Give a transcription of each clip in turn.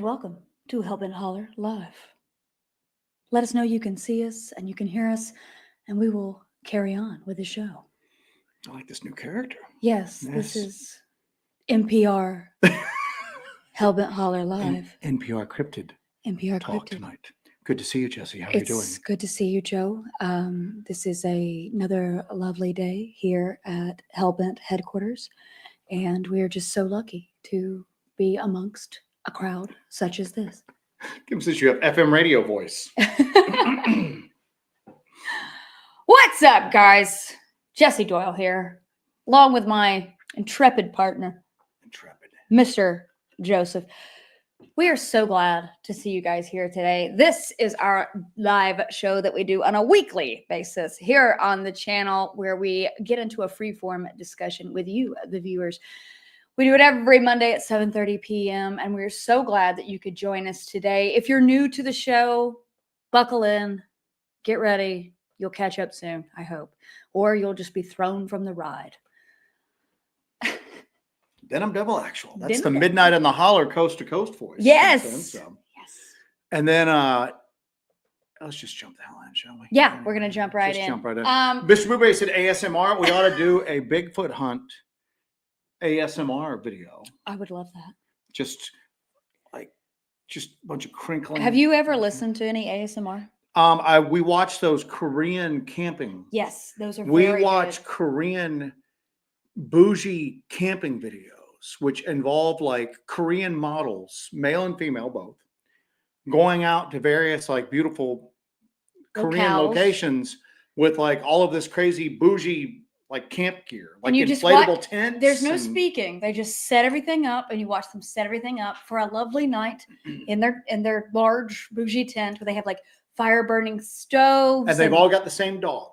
welcome to Help and Holler Live. Let us know you can see us and you can hear us, and we will carry on with the show. I like this new character. Yes. This is NPR Hellbent Holler Live. NPR Cryptid NPR talk Cryptid. Tonight. Good to see you, Jesse. How are you doing? It's good to see you, Joe. This is another lovely day here at Hellbent headquarters, and we are just so lucky to be amongst a crowd such as this. Since you have FM radio voice. What's up, guys? Jesse Doyle here, along with my intrepid partner, Mr. Joseph. We are so glad to see you guys here today. This is our live show that we do on a weekly basis here on the channel, where we get into a free-form discussion with you, the viewers. We do it every Monday at 7:30 p.m., and we're so glad that you could join us today. If you're new to the show, buckle in, get ready. You'll catch up soon, I hope. Or you'll just be thrown from the ride. Denim Devil Actual. That's Denim the Midnight in the Holler coast to coast voice. Yes. Yes. And then let's just jump the hell in, shall we? Yeah, we're gonna jump right in. Jump right in. Mr. Blueberry said ASMR. We ought to do a Bigfoot hunt ASMR video. I would love that. Just a bunch of crinkling. Have you ever listened to any ASMR? We watch those Korean camping. Yes, those are We very watch good. Korean bougie camping videos, which involve like Korean models, male and female both, going out to various like beautiful Korean Locales. locations with like all of this crazy bougie like camp gear, like And you just inflatable watch- tents. There's no speaking. They just set everything up, and you watch them set everything up for a lovely night in their large bougie tent where they have like fire burning stoves. And they've all got the same dog.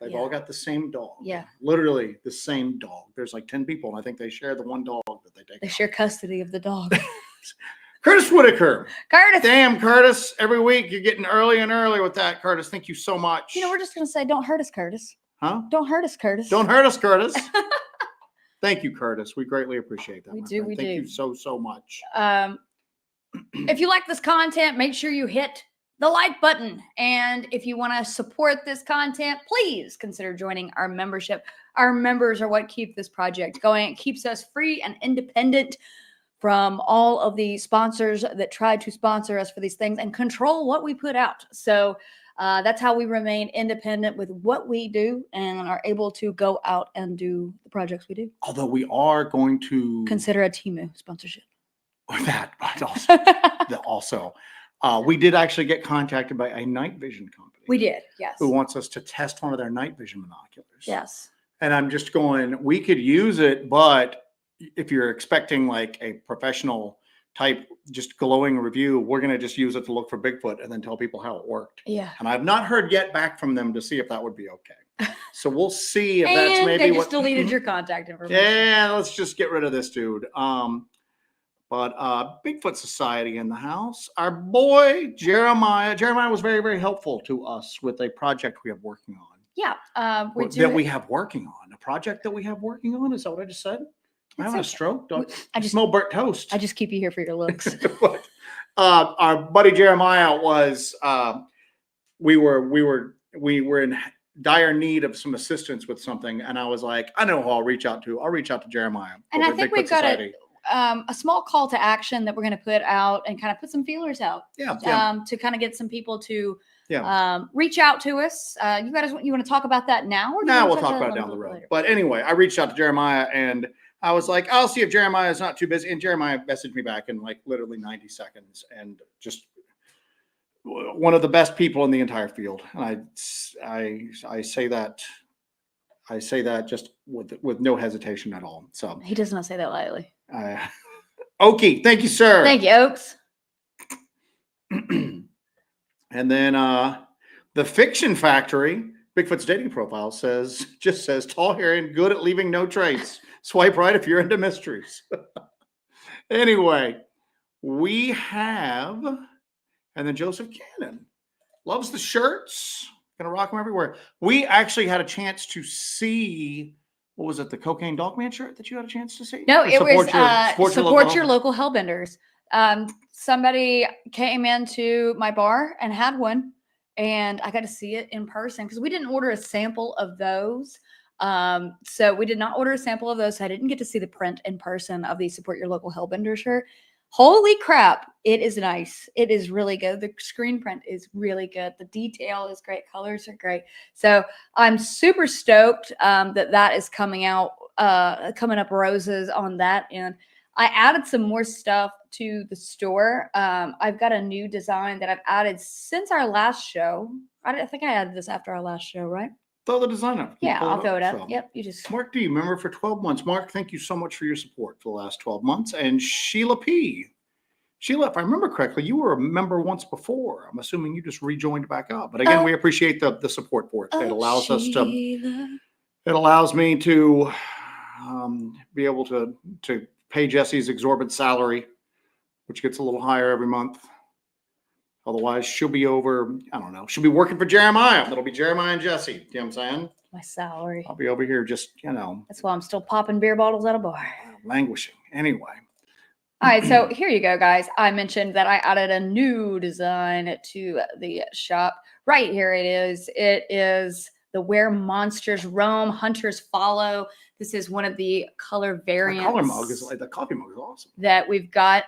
They've Yeah. all got the same dog. Yeah. Literally the same dog. There's like 10 people, and I think they share the one dog that they take. They share custody of the dog. Curtis Whitaker. Curtis. Damn, Curtis. Every week you're getting early and early with that, Curtis. Thank you so much. You know, we're just gonna say, don't hurt us, Curtis. Huh? Don't hurt us, Curtis. Don't hurt us, Curtis. Thank you, Curtis. We greatly appreciate that. We my do, friend. we Thank do. you so much. If you like this content, make sure you hit the like button. And if you want to support this content, please consider joining our membership. Our members are what keep this project going. It keeps us free and independent from all of the sponsors that try to sponsor us for these things and control what we put out. So that's how we remain independent with what we do and are able to go out and do the projects we do. Although we are going to Consider a Temu sponsorship. that, but also we did actually get contacted by a night vision company. We did, yes. Who wants us to test one of their night vision binoculars. Yes. And I'm just going, we could use it, but if you're expecting like a professional type, just glowing review, we're going to just use it to look for Bigfoot and then tell people how it worked. Yeah. And I've not heard yet back from them to see if that would be okay. So we'll see if And that's maybe they what. just deleted your contact information. Yeah, let's just get rid of this dude. But Bigfoot Society in the house. Our boy Jeremiah. Jeremiah was very, very helpful to us with a project we have working on. Yeah. A project that we have working on. Is that what I just said? Am I having a stroke? I just smell burnt toast. I just keep you here for your looks. But, our buddy Jeremiah was. We were in dire need of some assistance with something, and I was like, I know who I'll reach out to. I'll reach out to Jeremiah. And I think we've got a small call to action that we're going to put out and kind of put some feelers out. Yeah. To kind of get some people to reach out to us. You want to talk about that now? Or we'll talk about it down the road. Later? But anyway, I reached out to Jeremiah and I was like, I'll see if Jeremiah is not too busy. And Jeremiah messaged me back in like literally 90 seconds and just one of the best people in the entire field. And I say that just with no hesitation at all. So he does not say that lightly. Okie, thank you, sir. Thank you, Oaks. And then the Fiction Factory, Bigfoot's dating profile just says tall hair and good at leaving no trace. Swipe right if you're into mysteries. Anyway, we have, and then Joseph Cannon loves the shirts. Gonna rock them everywhere. We actually had a chance to see, what was it, the Cocaine Dogman shirt that you had a chance to see? No, Or it was support your local local hellbenders. Somebody came into my bar and had one, and I got to see it in person because we didn't order a sample of those. So we did not order a sample of those. So I didn't get to see the print in person of the Support Your Local Hellbender shirt. Holy crap. It is nice. It is really good. The screen print is really good. The detail is great. Colors are great. So I'm super stoked that is coming out, coming up roses on that. And I added some more stuff to the store. I've got a new design that I've added since our last show. I think I added this after our last show, right? Throw the design up. Yeah, I'll throw it up. So, Yep, you just. Mark D, member for 12 months. Mark, thank you so much for your support for the last 12 months. And Sheila P. Sheila, if I remember correctly, you were a member once before. I'm assuming you just rejoined back up. But again, we appreciate the support for it. It allows us to. It allows me to be able to pay Jesse's exorbitant salary, which gets a little higher every month. Otherwise, she'll be over, I don't know, she'll be working for Jeremiah. It'll be Jeremiah and Jesse. You know what I'm saying? My salary. I'll be over here just, That's why I'm still popping beer bottles at a bar. Languishing. Anyway. All right, so here you go, guys. I mentioned that I added a new design to the shop. Right here it is. It is the Where Monsters Roam, Hunters Follow. This is one of the color variants. The coffee mug is awesome. That we've got.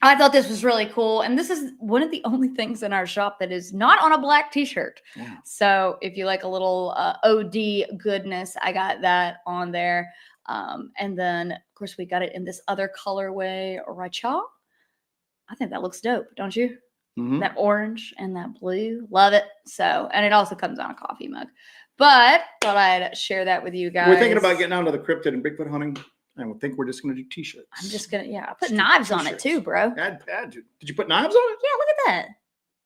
I thought this was really cool. And this is one of the only things in our shop that is not on a black t-shirt. Yeah. So if you like a little OD goodness, I got that on there. And then, of course, we got it in this other colorway, Racha. I think that looks dope, don't you? Mm-hmm. That orange and that blue. Love it. So, and it also comes on a coffee mug. But thought I'd share that with you guys. We're thinking about getting onto the cryptid and Bigfoot hunting. And we think we're just going to do t-shirts. I'm just going to, I put knives on it too, bro. Did you put knives on it? Yeah, look at that.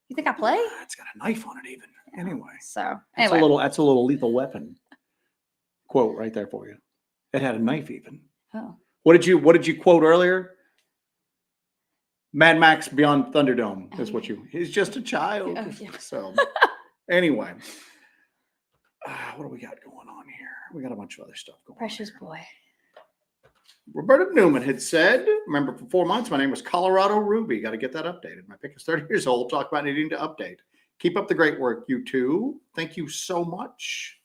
You think I play? It's got a knife on it even. Anyway. So, That's a little lethal weapon quote right there for you. It had a knife even. Oh. What did you quote earlier? Mad Max Beyond Thunderdome is what he's just a child. Oh, yeah. So anyway, what do we got going on here? We got a bunch of other stuff going on. Precious boy. Roberta Newman had said, remember for 4 months, my name was Colorado Ruby. Got to get that updated. My pick is 30 years old. Talk about needing to update. Keep up the great work, you two. Thank you so much.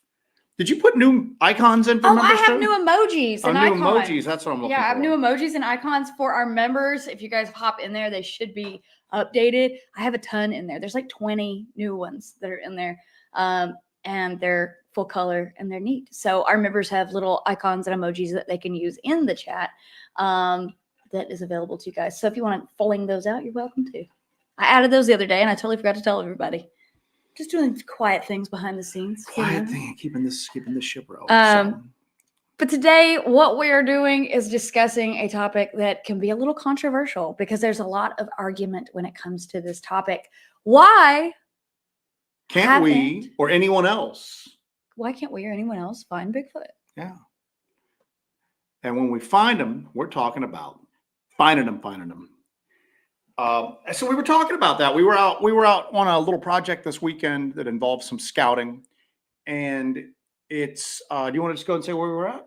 Did you put new icons in for members? I have new emojis and icons. New emojis. That's what I'm looking for. Yeah, I have new emojis and icons for our members. If you guys hop in there, they should be updated. I have a ton in there. There's like 20 new ones that are in there. And they're full color and they're neat. So our members have little icons and emojis that they can use in the chat that is available to you guys. So if you want to fling those out, you're welcome to. I added those the other day and I totally forgot to tell everybody. Just doing quiet things behind the scenes. Quiet thing, keeping this ship rolling. But today, what we are doing is discussing a topic that can be a little controversial because there's a lot of argument when it comes to this topic. Why can't we or anyone else? Why can't we or anyone else find Bigfoot? Yeah. And when we find them, we're talking about finding them. So we were talking about that. We were out on a little project this weekend that involved some scouting. And it's, do you want to just go and say where we were at?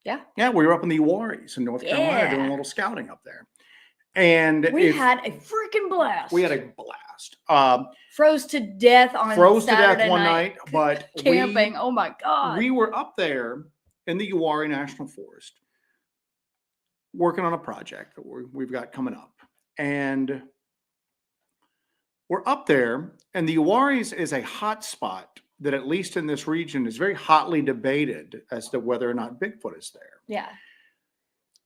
Yeah. Yeah, we were up in the Uaris in North Carolina doing a little scouting up there. And we had a freaking blast. We had a blast. Froze to death on Saturday one night, but camping. Oh my God. We were up there in the Uwharrie National Forest working on a project that we've got coming up. And we're up there, and the Uwharries is a hot spot that, at least in this region, is very hotly debated as to whether or not Bigfoot is there. Yeah.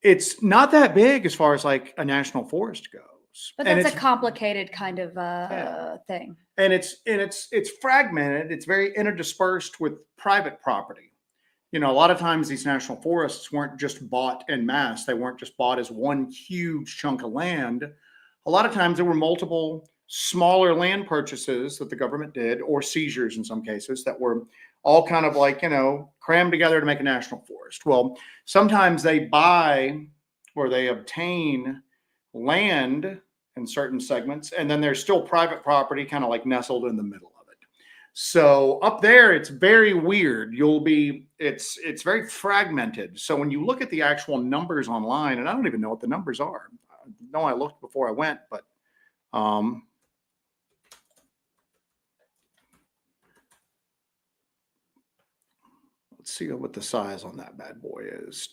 It's not that big as far as like a national forest goes. But that's a complicated kind of thing. And it's fragmented. It's very interdispersed with private property. You know, a lot of times these national forests weren't just bought en masse. They weren't just bought as one huge chunk of land. A lot of times there were multiple smaller land purchases that the government did, or seizures in some cases, that were all kind of like, crammed together to make a national forest. Well, sometimes they buy or they obtain land in certain segments, and then there's still private property kind of like nestled in the middle of it. So up there, it's very weird. It's very fragmented. So when you look at the actual numbers online, and I don't even know what the numbers are, know I looked before I went, but let's see what the size on that bad boy is.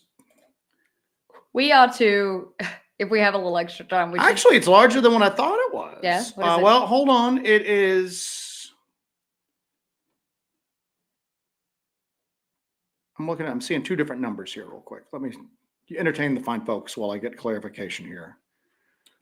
We ought to, if we have a little extra time, we should. Actually, it's larger than what I thought it was. Yeah? What is it? Well, hold on. It is. I'm seeing two different numbers here real quick. Let me entertain the fine folks while I get clarification here.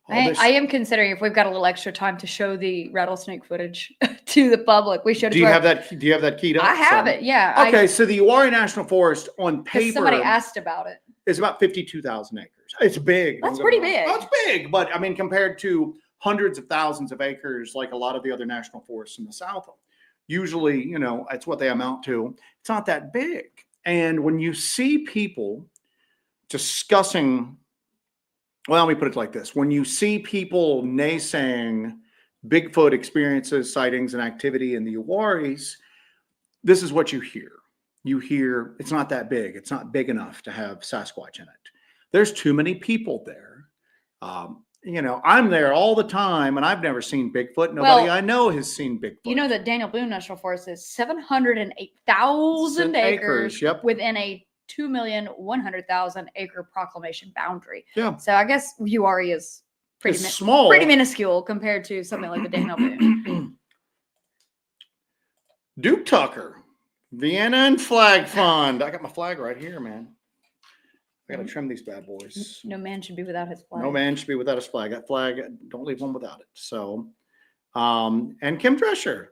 I am considering if we've got a little extra time to show the rattlesnake footage to the public. We should. Do you have that keyed up? I have it. Yeah. Okay, so the Uwharrie National Forest on paper. Somebody asked about it. Is about 52,000 acres. It's big. That's pretty big. That's big, but I mean, compared to hundreds of thousands of acres, like a lot of the other national forests in the South, usually, it's what they amount to. It's not that big. And when you see people discussing, well, let me put it like this. When you see people naysaying Bigfoot experiences, sightings, and activity in the Uwharries, this is what you hear. You hear it's not that big. It's not big enough to have Sasquatch in it. There's too many people there. I'm there all the time, and I've never seen Bigfoot. Nobody I know has seen Bigfoot. You know that Daniel Boone National Forest is 708,000 acres within a 2,100,000 acre proclamation boundary. Yeah. So I guess Uwharrie is pretty small, pretty minuscule compared to something like the Daniel Boone. Duke Tucker, Vienna and Flag Fund. I got my flag right here, man. I got to trim these bad boys. No man should be without his flag. No man should be without his flag. That flag, don't leave one without it. So, and Kim Drescher.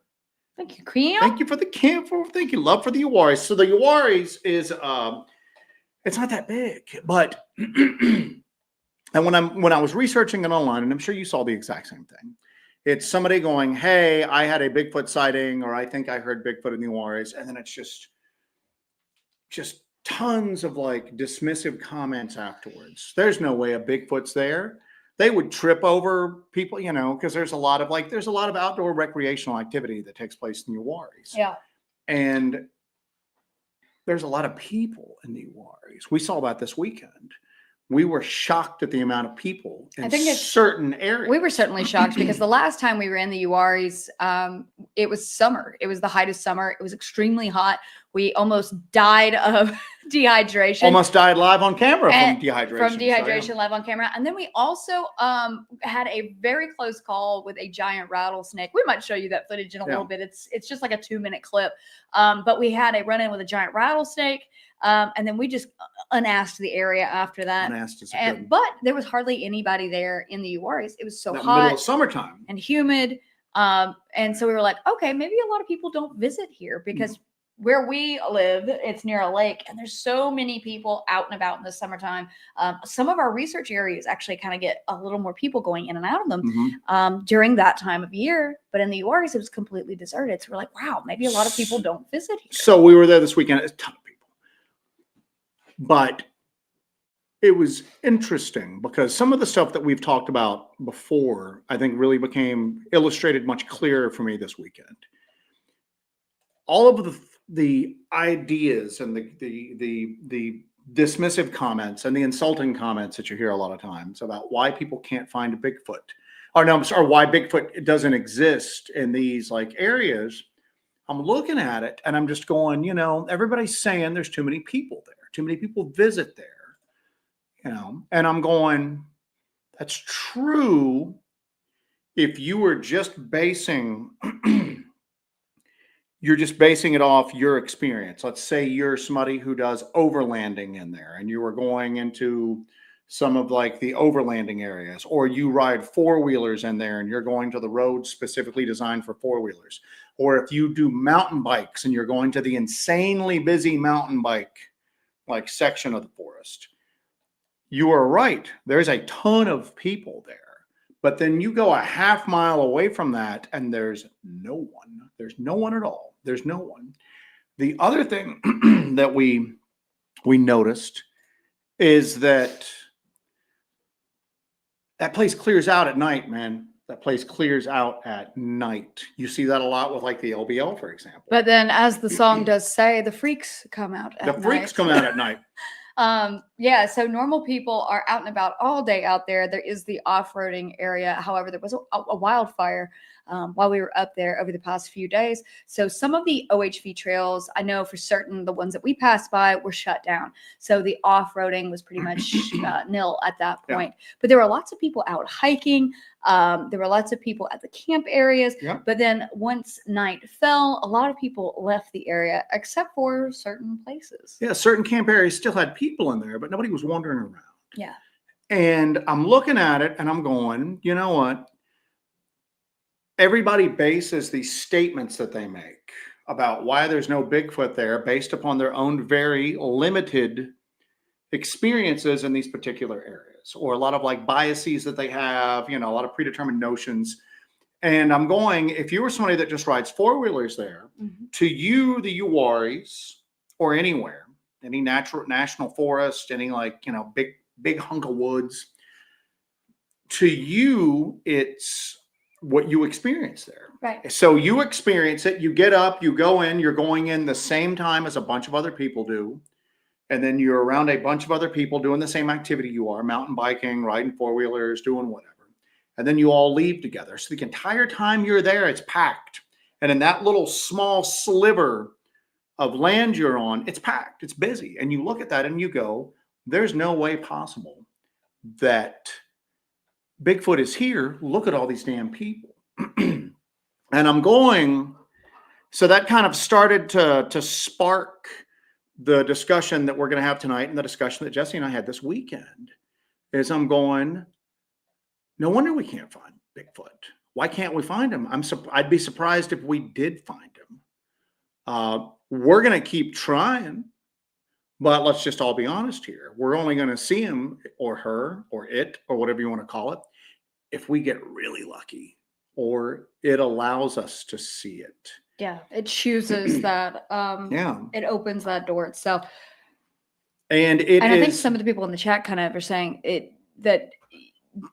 Thank you, Kim. Thank you for the camp. Thank you, love for the Uwharries. So the Uwharries is, it's not that big, but, and when I was researching it online, and I'm sure you saw the exact same thing. It's somebody going, hey, I had a Bigfoot sighting, or I think I heard Bigfoot in the Uwharries. And then it's just tons of like dismissive comments afterwards. There's no way a Bigfoot's there. They would trip over people, because there's a lot of outdoor recreational activity that takes place in the Uwharries. Yeah. And there's a lot of people in the Uwharries. We saw that this weekend. We were shocked at the amount of people in certain areas. We were certainly shocked because the last time we were in the Uwharries, it was summer. It was the height of summer. It was extremely hot. We almost died of dehydration. Almost died live on camera from dehydration. Live on camera. And then we also had a very close call with a giant rattlesnake. We might show you that footage in a little bit. It's just like a 2-minute clip. But we had a run-in with a giant rattlesnake. And then we just unasked the area after that. But there was hardly anybody there in the Uwharries. It was so hot. Middle of summertime. And humid. And so we were like, okay, maybe a lot of people don't visit here because where we live, it's near a lake, and there's so many people out and about in the summertime. Some of our research areas actually kind of get a little more people going in and out of them during that time of year. But in the Uwharries, it was completely deserted. So we're like, wow, maybe a lot of people don't visit here. So we were there this weekend. It's a ton of people. But it was interesting because some of the stuff that we've talked about before, I think really became illustrated much clearer for me this weekend. All of the ideas and the dismissive comments and the insulting comments that you hear a lot of times about why people can't find a Bigfoot, or why Bigfoot doesn't exist in these like areas. I'm looking at it and I'm just going, everybody's saying there's too many people there. Too many people visit there, and I'm going, that's true if you were just basing it off your experience. Let's say you're somebody who does overlanding in there and you were going into some of like the overlanding areas, or you ride 4-wheelers in there and you're going to the roads specifically designed for 4-wheelers. Or if you do mountain bikes and you're going to the insanely busy mountain bike like section of the forest, you are right. There's a ton of people there. But then you go a half mile away from that and there's no one. There's no one at all. There's no one. The other thing that we noticed is that place clears out at night, man. That place clears out at night. You see that a lot with like the LBL, for example. But then, as the song does say, the freaks come out at night. The freaks come out at night. Yeah, so normal people are out and about all day out there. There is the off-roading area. However, there was a wildfire while we were up there over the past few days. So some of the OHV trails, I know for certain the ones that we passed by were shut down. So the off-roading was pretty much nil at that point. Yeah. But there were lots of people out hiking. There were lots of people at the camp areas. Yeah. But then once night fell, a lot of people left the area except for certain places. Yeah, certain camp areas still had people in there, but nobody was wandering around. Yeah. And I'm looking at it and I'm going, you know what? Everybody bases these statements that they make about why there's no Bigfoot there based upon their own very limited experiences in these particular areas, or a lot of like biases that they have, you know, a lot of predetermined notions. And I'm going, if you were somebody that just rides four-wheelers there, to you, the Uwaris, or anywhere, any national forest, any like, you know, big hunk of woods, to you, it's what you experience there. Right. So you experience it, you get up, you go in, you're going in the same time as a bunch of other people do. And then you're around a bunch of other people doing the same activity you are, mountain biking, riding four-wheelers, doing whatever. And then you all leave together. So the entire time you're there, it's packed. And in that little small sliver of land you're on, it's packed, it's busy. And you look at that and you go, there's no way possible that Bigfoot is here. Look at all these damn people. And I'm going, so that kind of started to spark the discussion that we're going to have tonight, and the discussion that Jesse and I had this weekend, is I'm going, no wonder we can't find Bigfoot. Why can't we find him? I'd be surprised if we did find him. We're going to keep trying, but let's just all be honest here. We're only going to see him or her or it or whatever you want to call it if we get really lucky, or it allows us to see it. Yeah, it chooses that. It opens that door itself. And I think some of the people in the chat kind of are saying that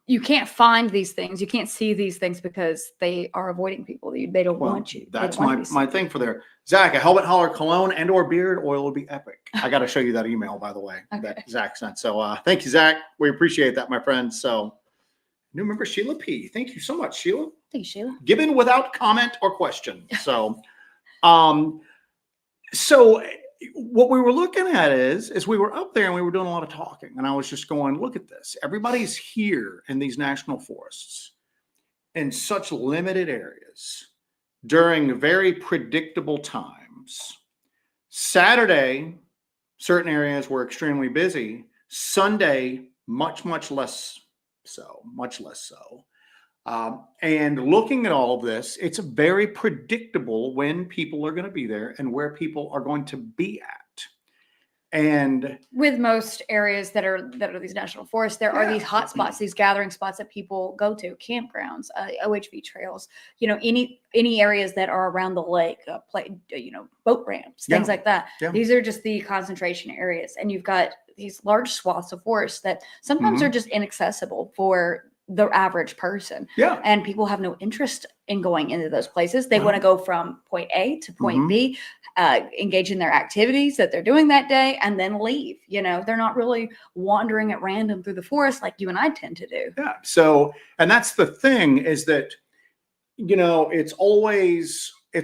you can't find these things, you can't see these things because they are avoiding people. They don't want you. That's my thing for there. Zach, a helmet, holler, cologne, and or beard oil would be epic. I got to show you that email, by the way, that Zach sent. So thank you, Zach. We appreciate that, my friend. So new member Sheila P. Thank you so much, Sheila. Thank you, Sheila. Given without comment or question. So, so what we were looking at is we were up there and we were doing a lot of talking, and I was just going, look at this. Everybody's here in these national forests in such limited areas during very predictable times. Saturday, certain areas were extremely busy. Sunday, much less so. And looking at all of this, it's very predictable when people are going to be there and where people are going to be at. And with most areas that are these national forests, there are these hot spots, these gathering spots that people go to, campgrounds, OHV trails, you know, any areas that are around the lake, boat ramps, things like that. Yeah. These are just the concentration areas. And you've got these large swaths of forest that sometimes are just inaccessible for the average person. Yeah. And people have no interest in going into those places. They want to go from point A to point B, engage in their activities that they're doing that day, and then leave. You know, they're not really wandering at random through the forest like you and I tend to do. Yeah. So, and that's the thing, is that, you know, it's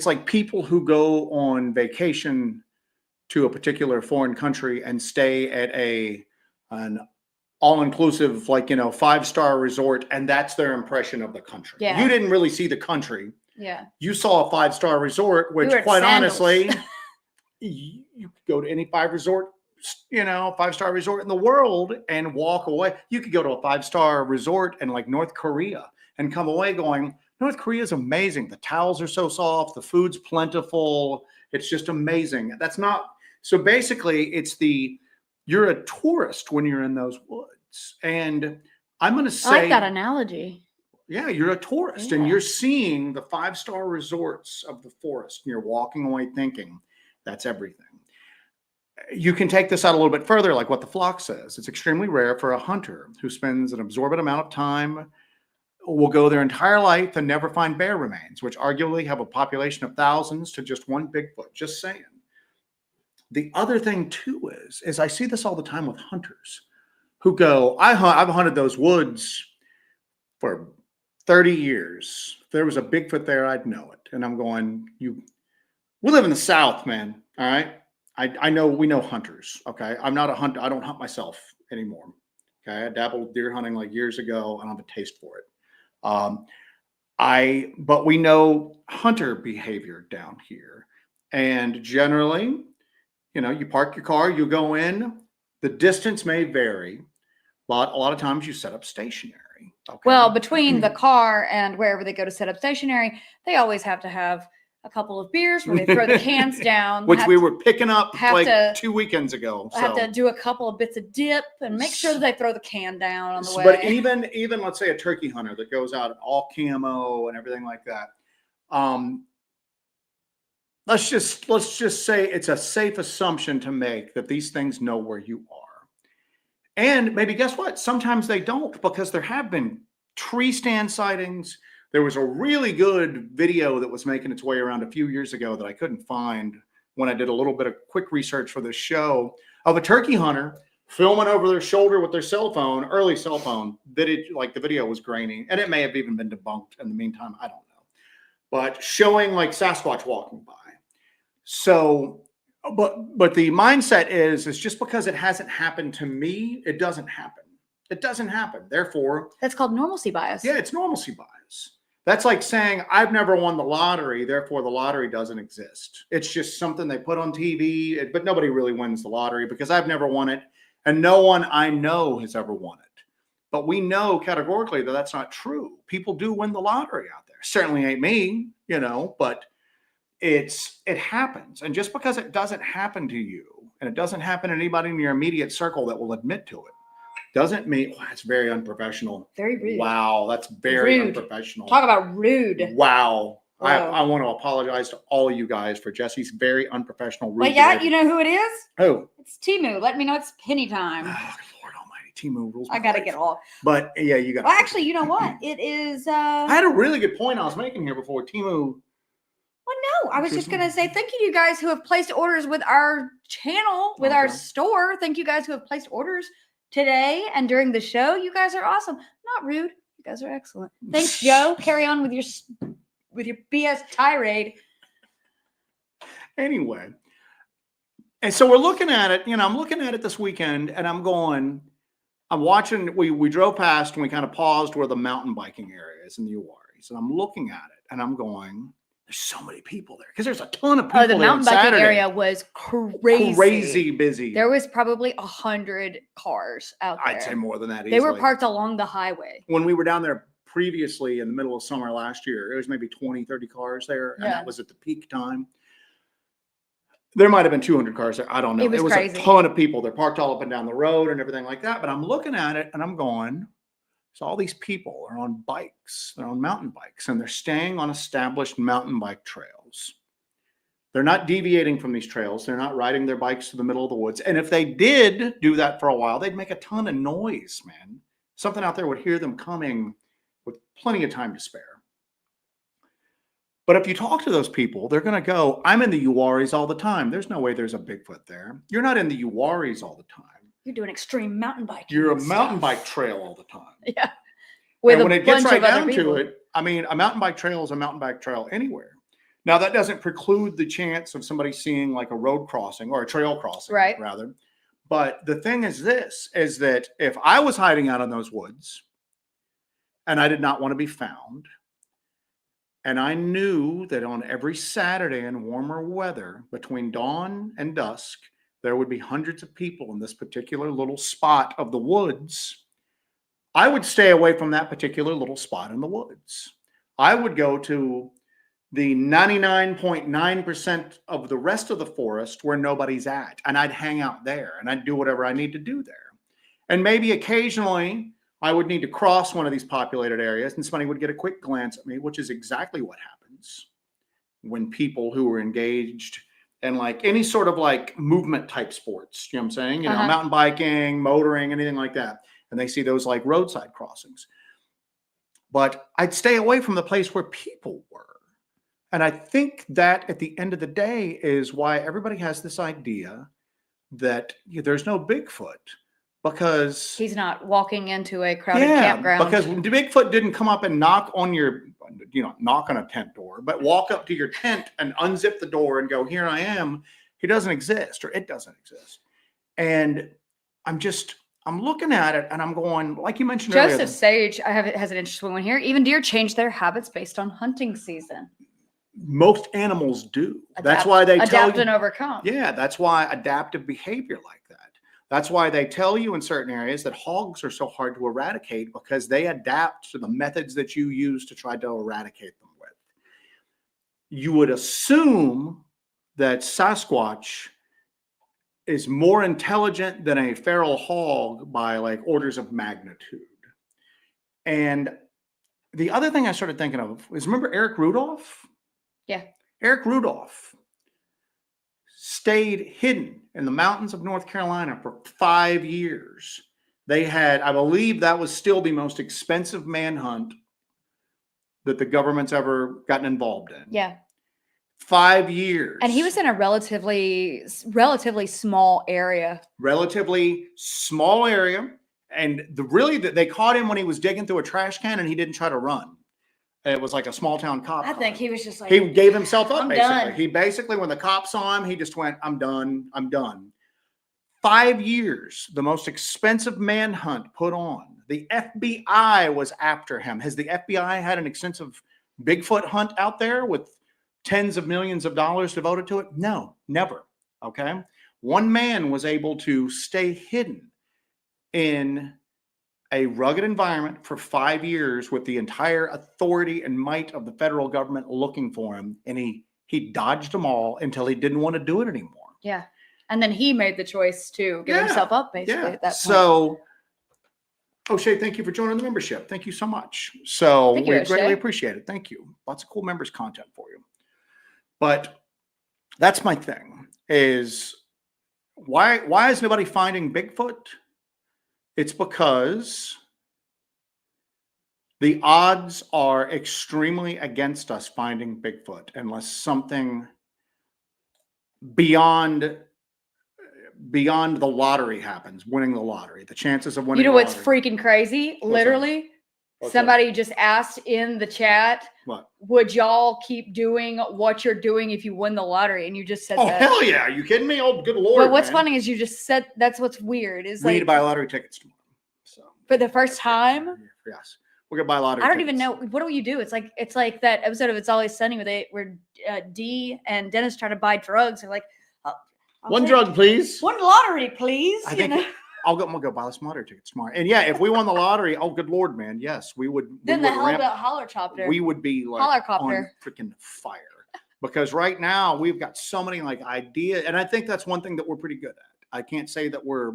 like people who go on vacation to a particular foreign country and stay at an all-inclusive, like, you know, 5-star resort, and that's their impression of the country. Yeah. You didn't really see the country. Yeah. You saw a 5-star resort, which quite honestly, you could go to any 5-star resort in the world and walk away. You could go to a 5-star resort in like North Korea and come away going, North Korea is amazing. The towels are so soft. The food's plentiful. It's just amazing. That's not, so basically you're a tourist when you're in those woods. And I'm going to say, I like that analogy. Yeah, you're a tourist and you're seeing the 5-star resorts of the forest. And you're walking away thinking that's everything. You can take this out a little bit further, like what the flock says. It's extremely rare for a hunter who spends an absorbent amount of time, will go their entire life and never find bear remains, which arguably have a population of thousands, to just one Bigfoot. Just saying. the other thing too is I see this all the time with hunters who go, I've hunted those woods for 30 years. If there was a Bigfoot there, I'd know it. And I'm going, we live in the South, man. All right. I know, we know hunters. Okay. I'm not a hunter. I don't hunt myself anymore. Okay. I dabbled with deer hunting like years ago and I have a taste for it. But we know hunter behavior down here. And generally, you park your car, you go in, the distance may vary, but a lot of times you set up stationary. Okay. Well, between the car and wherever they go to set up stationary, they always have to have a couple of beers where they throw the cans down. Which we were picking up like 2 weekends ago. So. Have to do a couple of bits of dip and make sure that they throw the can down on the way. But even let's say a turkey hunter that goes out all camo and everything like that. Let's just say it's a safe assumption to make that these things know where you are. And maybe guess what? Sometimes they don't, because there have been tree stand sightings. There was a really good video that was making its way around a few years ago that I couldn't find when I did a little bit of quick research for this show, of a turkey hunter filming over their shoulder with their cell phone, early cell phone, that the video was grainy, and it may have even been debunked in the meantime. I don't know. But showing like Sasquatch walking by. So, but the mindset is just because it hasn't happened to me, it doesn't happen. It doesn't happen. Therefore, that's called normalcy bias. Yeah, it's normalcy bias. That's like saying, I've never won the lottery, therefore the lottery doesn't exist. It's just something they put on TV, but nobody really wins the lottery because I've never won it, and no one I know has ever won it. But we know categorically that that's not true. People do win the lottery out there. Certainly ain't me, but it happens. And just because it doesn't happen to you, and it doesn't happen to anybody in your immediate circle that will admit to it, doesn't mean that's very unprofessional. Very rude. Wow, that's very rude. Unprofessional. Talk about rude. Wow. I want to apologize to all of you guys for Jesse's very unprofessional rude. But yeah, you know who it is? Who? It's Timu. Let me know it's penny time. Oh, Lord Almighty, Timu rules. I gotta get off. But yeah, you got. Well, actually, you know what? It is. I had a really good point I was making here before Timu. Well, no, I was just going to say thank you to you guys who have placed orders with our channel, with our store. Thank you guys who have placed orders today and during the show. You guys are awesome. Not rude. You guys are excellent. Thanks, Joe. Carry on with your BS tirade. Anyway, and so we're looking at it. I'm looking at it this weekend, and I'm watching. We drove past and we kind of paused where the mountain biking area is in the Uwaris, and I'm looking at it, and I'm going, there's so many people there because there's a ton of people. Oh, the mountain biking area was crazy busy. There was probably 100 cars out there. I'd say more than that. They were parked along the highway. When we were down there previously in the middle of summer last year, it was maybe 20, 30 cars there. And that was at the peak time. There might have been 200 cars there. I don't know. It was crazy. A ton of people. They're parked all up and down the road and everything like that. But I'm looking at it and I'm going, so all these people are on bikes. They're on mountain bikes, and they're staying on established mountain bike trails. They're not deviating from these trails. They're not riding their bikes to the middle of the woods. And if they did do that for a while, they'd make a ton of noise, man. Something out there would hear them coming with plenty of time to spare. But if you talk to those people, they're going to go, I'm in the Uwaris all the time. There's no way there's a Bigfoot there. You're not in the Uwaris all the time. You're doing extreme mountain biking. You're a mountain bike trail all the time. Yeah. And when it gets right down to it, I mean, a mountain bike trail is a mountain bike trail anywhere. Now, that doesn't preclude the chance of somebody seeing like a road crossing or a trail crossing, right? Rather. But the thing is that if I was hiding out in those woods and I did not want to be found, and I knew that on every Saturday in warmer weather between dawn and dusk, there would be hundreds of people in this particular little spot of the woods, I would stay away from that particular little spot in the woods. I would go to the 99.9% of the rest of the forest where nobody's at, and I'd hang out there, and I'd do whatever I need to do there. And maybe occasionally I would need to cross one of these populated areas, and somebody would get a quick glance at me, which is exactly what happens when people who are engaged and like any sort of like movement type sports, you know what I'm saying? Mountain biking, motoring, anything like that. And they see those like roadside crossings. But I'd stay away from the place where people were. And I think that at the end of the day is why everybody has this idea that there's no Bigfoot, because He's not walking into a crowded campground. because the Bigfoot didn't come up and knock on your, knock on a tent door, but walk up to your tent and unzip the door and go, here I am. He doesn't exist, or it doesn't exist. And I'm looking at it and I'm going, like you mentioned earlier. Joseph Sage, has an interesting one here. Even deer change their habits based on hunting season. Most animals do. That's why they tell adapt you, and overcome. Yeah, that's why adaptive behavior like that. That's why they tell you in certain areas that hogs are so hard to eradicate, because they adapt to the methods that you use to try to eradicate them with. You would assume that Sasquatch is more intelligent than a feral hog by like orders of magnitude. And the other thing I started thinking of is, remember Eric Rudolph? Yeah. Eric Rudolph stayed hidden in the mountains of North Carolina for 5 years. They had, I believe that was still the most expensive manhunt that the government's ever gotten involved in. Yeah. 5 years. And he was in a relatively small area. Relatively small area. And they caught him when he was digging through a trash can and he didn't try to run. It was like a small town cop. I think he was just like, he gave himself up, I'm basically. done. He basically, when the cops saw him, he just went, I'm done. I'm done. 5 years, the most expensive manhunt put on. The FBI was after him. Has the FBI had an extensive Bigfoot hunt out there with tens of millions of dollars devoted to it? No, never. Okay. One man was able to stay hidden in a rugged environment for 5 years with the entire authority and might of the federal government looking for him. And he dodged them all until he didn't want to do it anymore. Yeah. And then he made the choice to give himself up, basically, at that point. So, O'Shea, thank you for joining the membership. Thank you so much. So Thank you, we O'Shea. greatly appreciate it. Thank you. Lots of cool members content for you. But that's my thing, is why is nobody finding Bigfoot? It's because the odds are extremely against us finding Bigfoot unless something beyond the lottery happens, winning the lottery. The chances of winning You know the what's lottery. freaking crazy? Literally, somebody just asked in the chat, what? Would y'all keep doing what you're doing if you win the lottery? And you just said that. Oh, hell yeah. Are you kidding me? Oh, good Lord. But what's man. funny is you just said, that's what's weird. Is We need like, to buy lottery tickets tomorrow. So for the first time? Yes. We're going to buy lottery I don't tickets. even know. What do you do? It's like that episode of It's Always Sunny where Dee and Dennis try to buy drugs. They're like, I'll one take drug, please. one lottery, please. I think I'll go buy some lottery tickets tomorrow. And yeah, if we won the lottery, oh, good Lord, man. Yes, we would. Then we the would holler-chopter. We would be like on Holler-copter. freaking fire. Because right now we've got so many like ideas. And I think that's one thing that we're pretty good at. I can't say that we're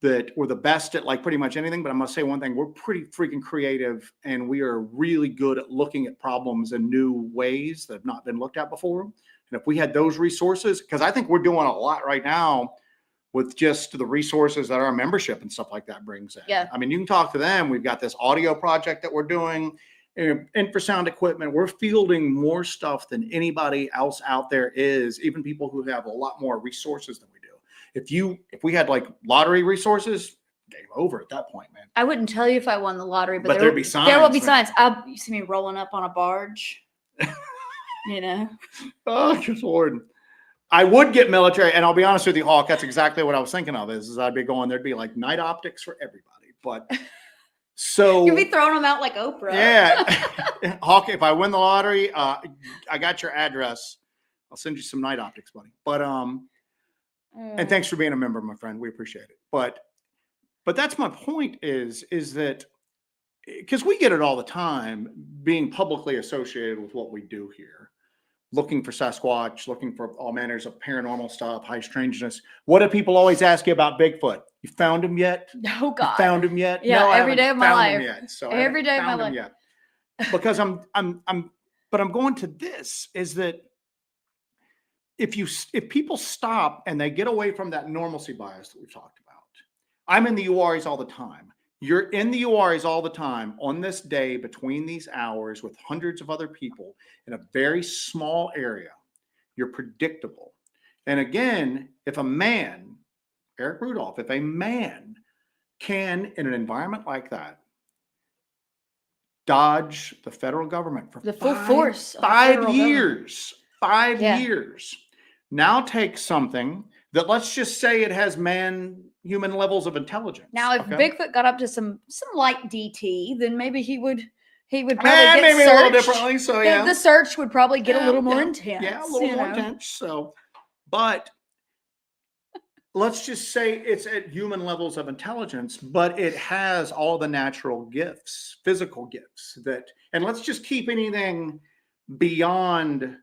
the best at like pretty much anything, but I must say one thing, we're pretty freaking creative and we are really good at looking at problems in new ways that have not been looked at before. And if we had those resources, because I think we're doing a lot right now with just the resources that our membership and stuff like that brings in. Yeah. I mean, you can talk to them. We've got this audio project that we're doing, infrasound equipment. We're fielding more stuff than anybody else out there is, even people who have a lot more resources than we do. If we had like lottery resources, game over at that point, man. I wouldn't tell you if I won the lottery, but there'd be signs. There will be signs. You see me rolling up on a barge. You know. Oh, good Lord. I would get military, and I'll be honest with you, Hawk, that's exactly what I was thinking of, is I'd be going, there'd be like night optics for everybody. But so you'd be throwing them out like Oprah. Yeah. Hawk, if I win the lottery, I got your address. I'll send you some night optics, buddy. But and thanks for being a member, my friend. We appreciate it. But that's my point is that because we get it all the time, being publicly associated with what we do here, looking for Sasquatch, looking for all manners of paranormal stuff, high strangeness. What do people always ask you about Bigfoot? You found him yet? Oh God. You found him yet? Yeah, no, every day of my life. Yet, so every day of my life. Yet. Because I'm going to this is that if people stop and they get away from that normalcy bias that we've talked about, I'm in the URIs all the time. You're in the URIs all the time on this day between these hours with hundreds of other people in a very small area. You're predictable. And again, if a man, Eric Rudolph, if a man can, in an environment like that, dodge the federal government for The full five, force of the 5 federal years, 5 Yeah. years. Now take something that, let's just say, it has human levels of intelligence. Now, if okay? Bigfoot got up to some light DT, then maybe he would probably Eh, get maybe searched. a little differently. So yeah, The search would probably get a little more yeah, intense. Yeah, a little more intense. So, but let's just say it's at human levels of intelligence, but it has all the natural gifts, physical gifts and let's just keep anything beyond,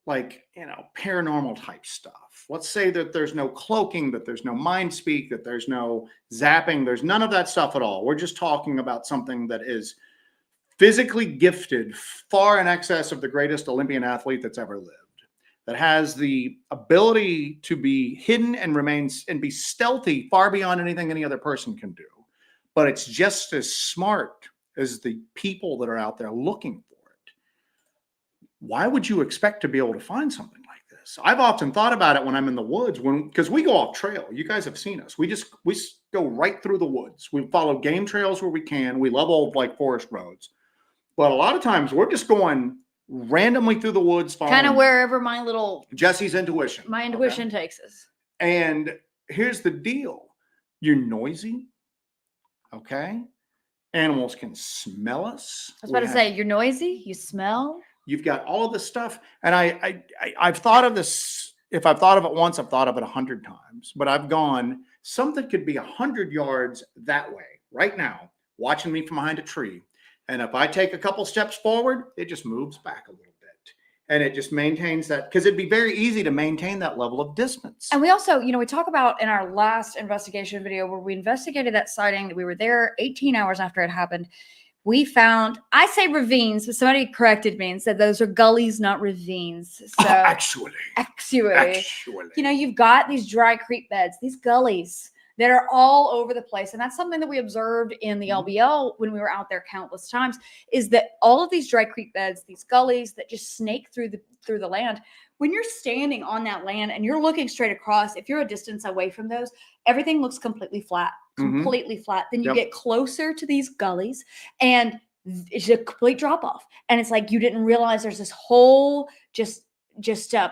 like, paranormal type stuff. Let's say that there's no cloaking, that there's no mind speak, that there's no zapping, there's none of that stuff at all. We're just talking about something that is physically gifted far in excess of the greatest Olympian athlete that's ever lived, that has the ability to be hidden and be stealthy far beyond anything any other person can do. But it's just as smart as the people that are out there looking for it. Why would you expect to be able to find something like this? I've often thought about it when I'm in the woods, because we go off trail. You guys have seen us. We go right through the woods. We follow game trails where we can. We love old, like, forest roads. But a lot of times we're just going randomly through the woods, Kind of wherever my intuition takes us. And here's the deal: you're noisy, okay? Animals can smell us. I was about to say, you're noisy. You smell. You've got all of this stuff, and I've thought of this. If I've thought of it once, I've thought of it 100 times. But I've gone, something could be 100 yards that way right now, watching me from behind a tree. And if I take a couple steps forward, it just moves back a little bit. And it just maintains that, because it'd be very easy to maintain that level of distance. And we also, we talk about in our last investigation video where we investigated that sighting, that we were there 18 hours after it happened. We found, I say ravines, but somebody corrected me and said those are gullies, not ravines. So Actually. You've got these dry creek beds, these gullies that are all over the place. And that's something that we observed in the LBL when we were out there countless times, is that all of these dry creek beds, these gullies that just snake through the land, when you're standing on that land and you're looking straight across, if you're a distance away from those, everything looks completely flat. Then you get closer to these gullies and it's a complete drop off. And it's like, you didn't realize there's this whole just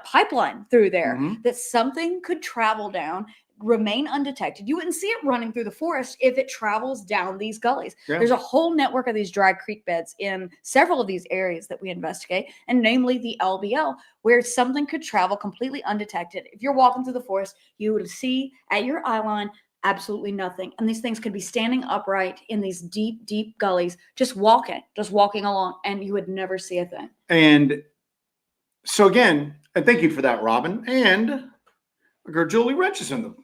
pipeline through there that something could travel down, remain undetected. You wouldn't see it running through the forest if it travels down these gullies. Yeah. There's a whole network of these dry creek beds in several of these areas that we investigate, and namely the LBL, where something could travel completely undetected. If you're walking through the forest, you would see at your eye line absolutely nothing. And these things could be standing upright in these deep, deep gullies, just walking along, and you would never see a thing. And so again, and thank you for that, Robin. And our girl Julie Rich is in the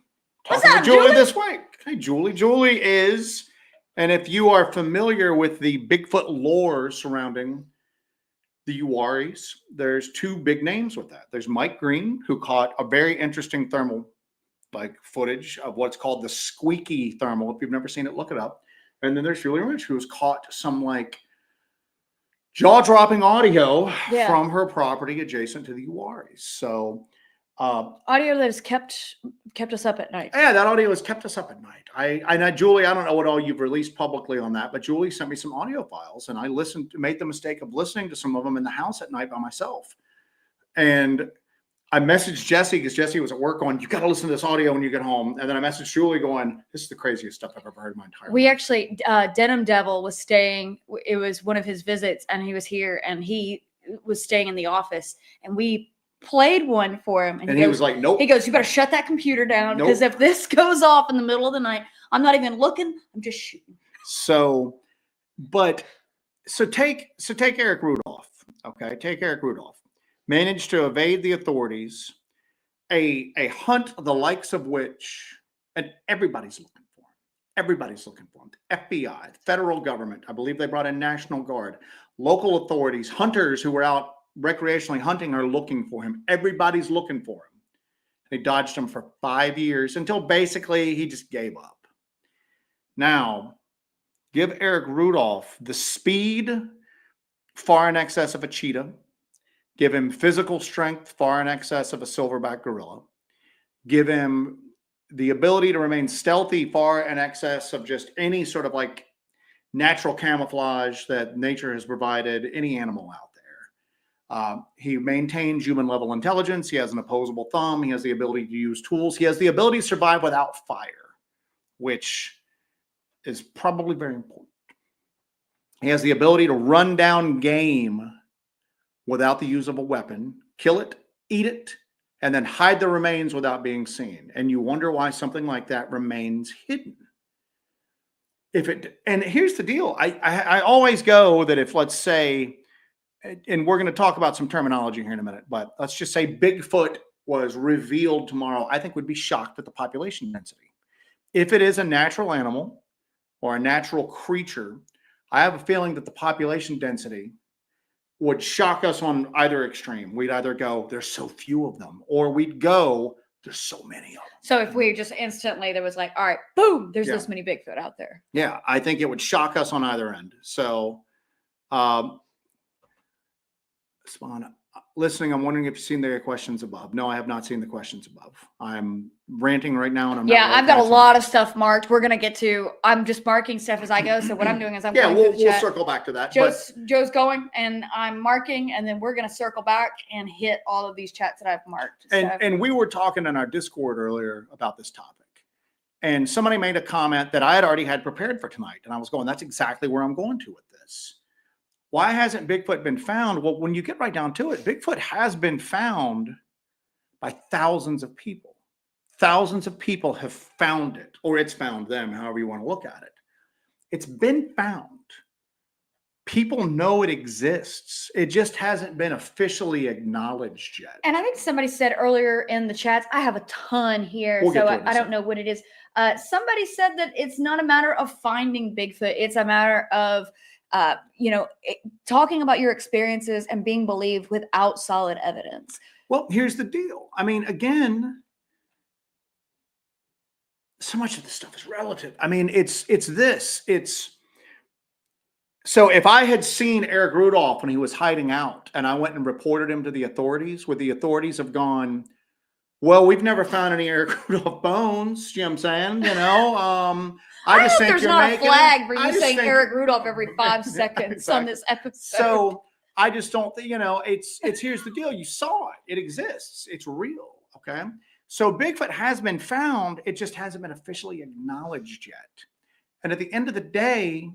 talking to Julie this week. Hey, Julie. Julie is, and if you are familiar with the Bigfoot lore surrounding the Uwaris, there's two big names with that. There's Mike Green, who caught a very interesting thermal footage of what's called the squeaky thermal. If you've never seen it, look it up. And then there's Julie Rich, who's caught some jaw-dropping audio from her property adjacent to the Uwaris. So audio that has kept us up at night. Yeah, that audio has kept us up at night. Julie, I don't know what all you've released publicly on that, but Julie sent me some audio files, and I made the mistake of listening to some of them in the house at night by myself. And I messaged Jesse, because Jesse was at work, going, you got to listen to this audio when you get home. And then I messaged Julie going, this is the craziest stuff I've ever heard in my entire life. We actually, Denim Devil was staying, it was one of his visits, and he was here, and he was staying in the office, and we played one for him. And he was like, nope. He goes, you better shut that computer down, because if this goes off in the middle of the night, I'm not even looking, I'm just shooting. So take Eric Rudolph. Okay, take Eric Rudolph. Managed to evade the authorities, a hunt the likes of which, and everybody's looking for him. Everybody's looking for him. The FBI, the federal government, I believe they brought in National Guard, local authorities, hunters who were out recreationally hunting are looking for him. Everybody's looking for him. They dodged him for 5 years until basically he just gave up. Now, Give Eric Rudolph the speed far in excess of a cheetah. Give him physical strength far in excess of a silverback gorilla. Give him the ability to remain stealthy far in excess of just any sort of like natural camouflage that nature has provided any animal out there. He maintains human level intelligence. He has an opposable thumb. He has the ability to use tools. He has the ability to survive without fire, which is probably very important. He has the ability to run down game without the use of a weapon, kill it, eat it, and then hide the remains without being seen. And you wonder why something like that remains hidden. And here's the deal. I always go that if, let's say, and we're going to talk about some terminology here in a minute, but let's just say Bigfoot was revealed tomorrow, I think we'd be shocked at the population density. If it is a natural animal or a natural creature, I have a feeling that the population density would shock us on either extreme. We'd either go, there's so few of them, or we'd go, there's so many of them. So if we just instantly, there was like, all right, boom, there's this many Bigfoot out there. Yeah, I think it would shock us on either end. So, Spawn, listening, I'm wondering if you've seen the questions above. No, I have not seen the questions above. I'm ranting right now, and I'm yeah, I've got a lot of stuff marked. We're gonna get to. I'm just marking stuff as I go. So what I'm doing is I'm going through the chat. We'll circle back to that. Joe's going, and I'm marking, and then we're gonna circle back and hit all of these chats that I've marked. And we were talking in our Discord earlier about this topic, and somebody made a comment that I had already had prepared for tonight, and I was going, that's exactly where I'm going to with this. Why hasn't Bigfoot been found? Well, when you get right down to it, Bigfoot has been found by thousands of people. Thousands of people have found it, or it's found them, however you want to look at it. It's been found. People know it exists. It just hasn't been officially acknowledged yet. And I think somebody said earlier in the chats, I have a ton here, so I don't know what it is. Somebody said that it's not a matter of finding Bigfoot. It's a matter of talking about your experiences and being believed without solid evidence. Well, here's the deal. I mean, again, so much of this stuff is relative. I mean, so if I had seen Eric Rudolph when he was hiding out and I went and reported him to the authorities, would the authorities have gone, well, we've never found any Eric Rudolph bones, you know what I'm saying? I just think there's not a flag for you saying Eric Rudolph every 5 seconds exactly. On this episode. So I just don't think, it's here's the deal. You saw it. It exists. It's real. Okay. So Bigfoot has been found. It just hasn't been officially acknowledged yet. And at the end of the day,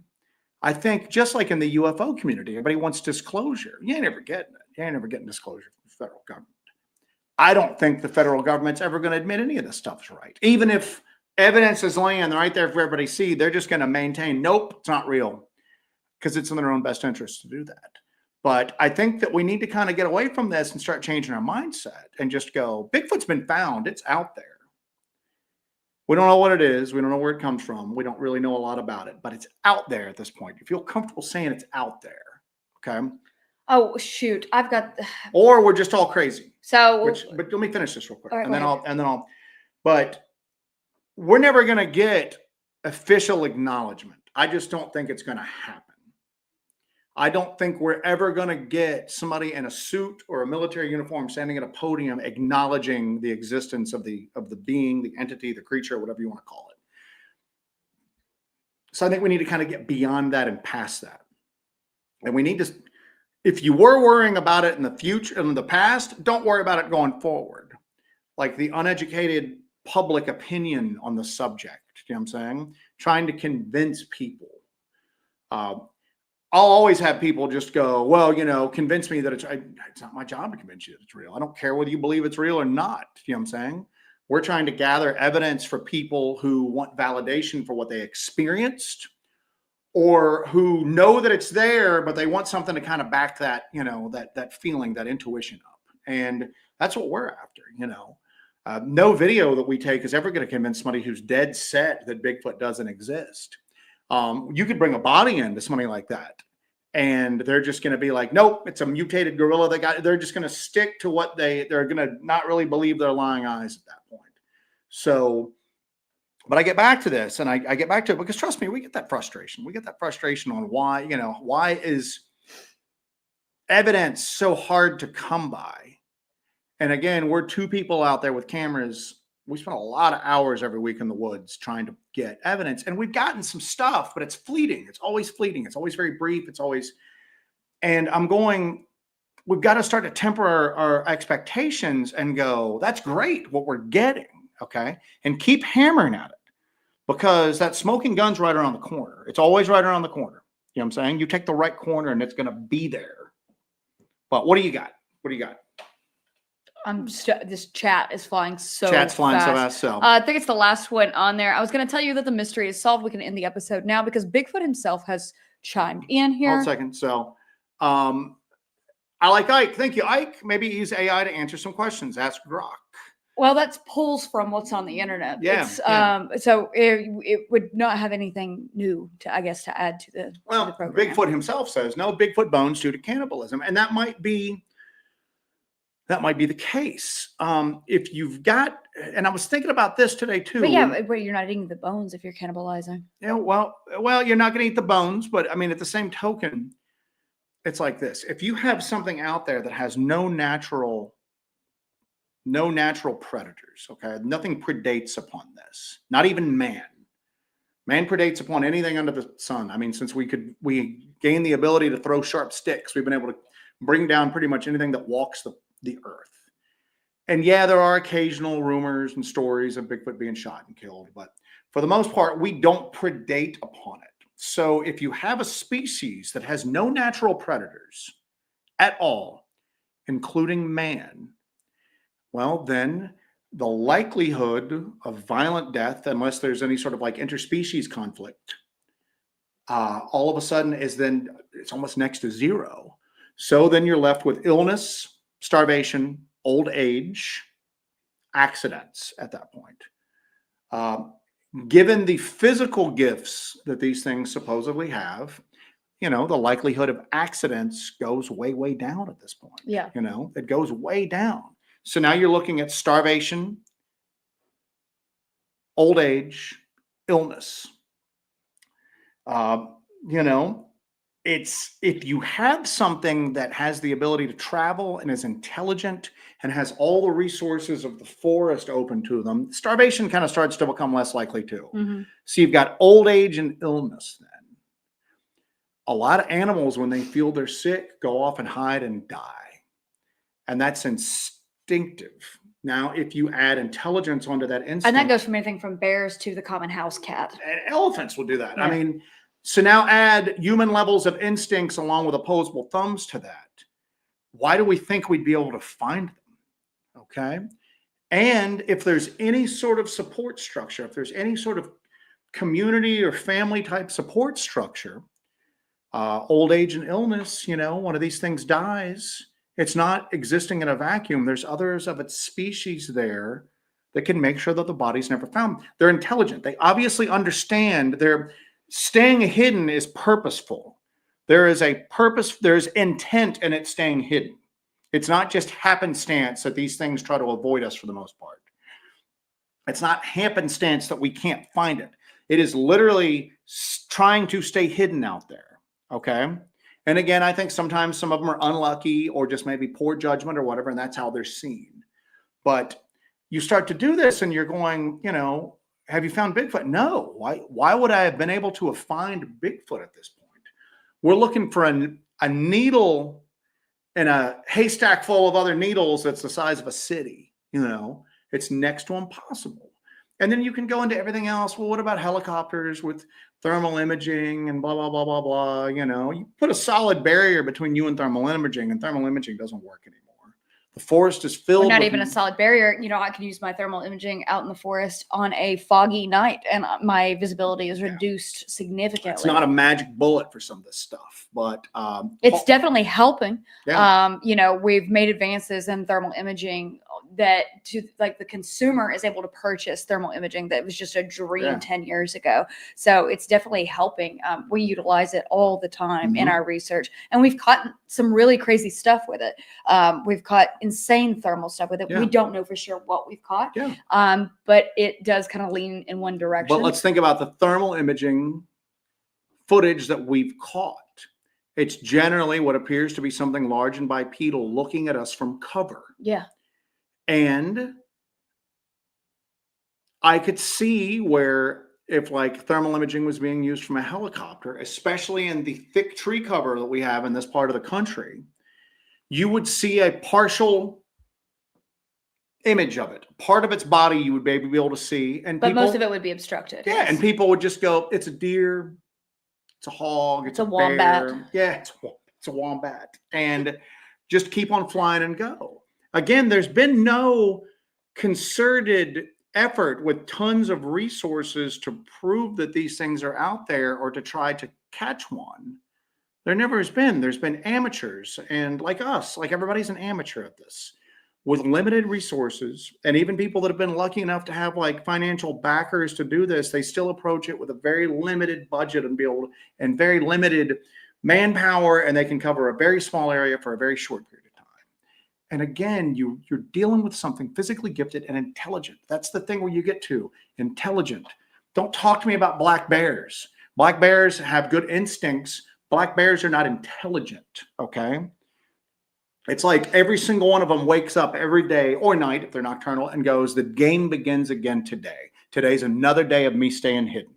I think just like in the UFO community, everybody wants disclosure. You ain't never getting it. You ain't never getting disclosure from the federal government. I don't think the federal government's ever going to admit any of this stuff's right. Even if evidence is laying right there for everybody to see, they're just going to maintain, nope, it's not real, because it's in their own best interest to do that. But I think that we need to kind of get away from this and start changing our mindset and just go, Bigfoot's been found. It's out there. We don't know what it is. We don't know where it comes from. We don't really know a lot about it, but it's out there at this point. You feel comfortable saying it's out there. Okay. Oh, shoot. I've got. Or we're just all crazy. But let me finish this real quick. Right, but we're never going to get official acknowledgement. I just don't think it's going to happen. I don't think we're ever going to get somebody in a suit or a military uniform standing at a podium acknowledging the existence of the being, the entity, the creature, whatever you want to call it. So I think we need to kind of get beyond that and past that. And we need to, if you were worrying about it in the future, in the past, don't worry about it going forward. Like the uneducated public opinion on the subject, you know what I'm saying? Trying to convince people. I'll always have people just go, well, convince me that it's not my job to convince you that it's real. I don't care whether you believe it's real or not. You know what I'm saying? We're trying to gather evidence for people who want validation for what they experienced, or who know that it's there, but they want something to kind of back that, that feeling, that intuition up. And that's what we're after, No video that we take is ever going to convince somebody who's dead set that Bigfoot doesn't exist. You could bring a body into somebody like that, and they're just going to be like, nope, it's a mutated gorilla. They're just going to stick to what they're going to not really believe their lying eyes at that point. So But I get back to this, and I get back to it because trust me, we get that frustration. We get that frustration on why, why is evidence so hard to come by? And again, we're two people out there with cameras. We spend a lot of hours every week in the woods trying to get evidence, and we've gotten some stuff, but it's fleeting. It's always fleeting. It's always very brief. It's always, and we've got to start to temper our expectations and go, that's great what we're getting. Okay. And keep hammering at it because that smoking gun's right around the corner. It's always right around the corner. You know what I'm saying? You take the right corner and it's going to be there. But what do you got? What do you got? This chat is flying so Chat's flying so fast. fast. So I think it's the last one on there. I was going to tell you that the mystery is solved. We can end the episode now because Bigfoot himself has chimed in here. hold a second. So I like Ike. Thank you, Ike. Maybe use AI to answer some questions. Ask Grok. Well, that's pulls from what's on the internet. Yeah, So it would not have anything new to add to the program. Bigfoot himself says no Bigfoot bones due to cannibalism, and that might be the case. If you've got, and I was thinking about this today too. But yeah, but you're not eating the bones if you're cannibalizing. Yeah, well, you're not going to eat the bones, but I mean, at the same token, it's like this: if you have something out there that has no natural predators, okay, nothing predates upon this, not even man. Man predates upon anything under the sun. I mean, since we gained the ability to throw sharp sticks, we've been able to bring down pretty much anything that walks the earth. And yeah, there are occasional rumors and stories of Bigfoot being shot and killed, but for the most part, we don't predate upon it. So if you have a species that has no natural predators at all, including man, well, then the likelihood of violent death, unless there's any sort of like interspecies conflict, all of a sudden it's almost next to zero. So then you're left with illness, starvation, old age, accidents at that point. Given the physical gifts that these things supposedly have, the likelihood of accidents goes way, way down at this point. Yeah. It goes way down. So now you're looking at starvation, old age, illness. It's if you have something that has the ability to travel and is intelligent and has all the resources of the forest open to them, starvation kind of starts to become less likely too. Mm-hmm. So you've got old age and illness then. A lot of animals, when they feel they're sick, go off and hide and die. And that's instinctive. Now, if you add intelligence onto that instinct, and that goes from anything from bears to the common house cat. And elephants will do that. Yeah. I mean, so now add human levels of instincts along with opposable thumbs to that. Why do we think we'd be able to find them? Okay. And if there's any sort of support structure, if there's any sort of community or family type support structure, old age and illness, one of these things dies. It's not existing in a vacuum. There's others of its species there that can make sure that the body's never found. They're intelligent. They obviously understand their staying hidden is purposeful. There is a purpose. There's intent in it staying hidden. It's not just happenstance that these things try to avoid us for the most part. It's not happenstance that we can't find it. It is literally trying to stay hidden out there. Okay. And again, I think sometimes some of them are unlucky or just maybe poor judgment or whatever, and that's how they're seen. But you start to do this and you're going, have you found Bigfoot? No. Why would I have been able to find Bigfoot at this point? We're looking for a needle in a haystack full of other needles that's the size of a city. It's next to impossible. And then you can go into everything else. Well, what about helicopters with thermal imaging and blah, blah, blah, blah, blah. You put a solid barrier between you and thermal imaging doesn't work anymore. The forest is filled. Not even a solid barrier. I can use my thermal imaging out in the forest on a foggy night and my visibility is reduced significantly. It's not a magic bullet for some of this stuff, but it's definitely helping. Yeah. We've made advances in thermal imaging that to like the consumer is able to purchase thermal imaging that was just a dream 10 years ago. So it's definitely helping. We utilize it all the time in our research, and we've caught some really crazy stuff with it. We've caught insane thermal stuff with it. We don't know for sure what we've caught, but it does kind of lean in one direction. But let's think about the thermal imaging footage that we've caught. It's generally what appears to be something large and bipedal looking at us from cover. Yeah. And I could see where if like thermal imaging was being used from a helicopter, especially in the thick tree cover that we have in this part of the country, you would see a partial image of it. Part of its body you would maybe be able to see. But most of it would be obstructed. Yeah, and people would just go, it's a deer, it's a hog, it's a wombat. Bear. Yeah, it's a wombat. And just keep on flying and go. Again, there's been no concerted effort with tons of resources to prove that these things are out there or to try to catch one. There never has been. There's been amateurs, and like us, like everybody's an amateur at this with limited resources. And even people that have been lucky enough to have like financial backers to do this, they still approach it with a very limited budget and very limited manpower, and they can cover a very small area for a very short period of time. And again, you're dealing with something physically gifted and intelligent. That's the thing where you get to intelligent. Don't talk to me about black bears. Black bears have good instincts. Black bears are not intelligent, okay? It's like every single one of them wakes up every day or night, if they're nocturnal, and goes, the game begins again today. Today's another day of me staying hidden,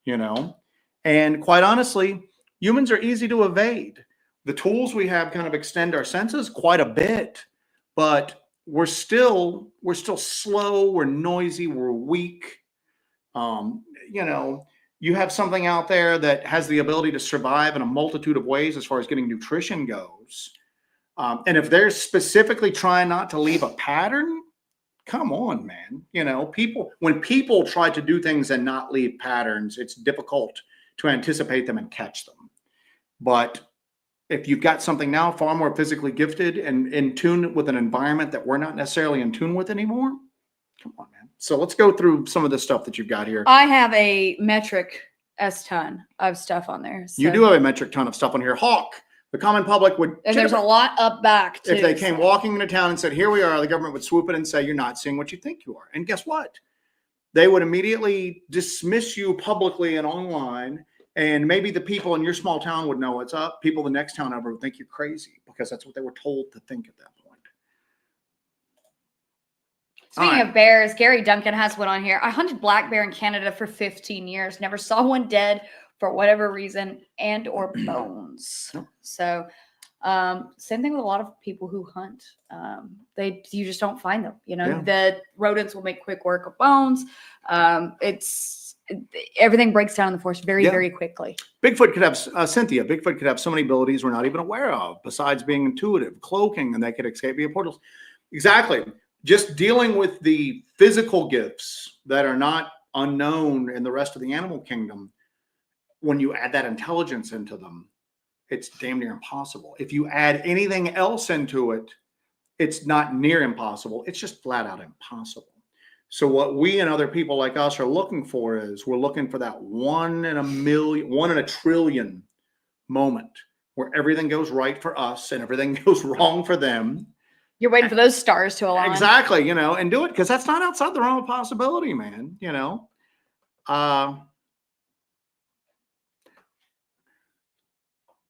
you know? And quite honestly, humans are easy to evade. The tools we have kind of extend our senses quite a bit, but we're still slow, we're noisy, we're weak. You know, you have something out there that has the ability to survive in a multitude of ways as far as getting nutrition goes. And if they're specifically trying not to leave a pattern, come on, man. You know, when people try to do things and not leave patterns, it's difficult to anticipate them and catch them. But if you've got something now far more physically gifted and in tune with an environment that we're not necessarily in tune with anymore, come on, man. So let's go through some of the stuff that you've got here. I have a metric ton of stuff on there. So. You do have a metric ton of stuff on here. Hawk. The common public would... And there's a lot up back, too. If they came walking into town and said, here we are, the government would swoop in and say, you're not seeing what you think you are. And guess what? They would immediately dismiss you publicly and online. And maybe the people in your small town would know what's up. People in the next town over would think you're crazy because that's what they were told to think at that point. Speaking of bears, Gary Duncan has one on here. I hunted black bear in Canada for 15 years. Never saw one dead for whatever reason and or bones. So same thing with a lot of people who hunt. You just don't find them. You know, the rodents will make quick work of bones. Everything breaks down in the forest very quickly. Bigfoot could have Cynthia. Bigfoot could have so many abilities we're not even aware of, besides being intuitive, cloaking, and they could escape via portals. Exactly. Just dealing with the physical gifts that are not unknown in the rest of the animal kingdom. When you add that intelligence into them, it's damn near impossible. If you add anything else into it, it's not near impossible. It's just flat out impossible. So what we and other people like us are looking for is we're looking for that 1 in a million, 1 in a trillion moment where everything goes right for us and everything goes wrong for them. You're waiting for those stars to align. Exactly, you know, and do it because that's not outside the realm of possibility, man, you know.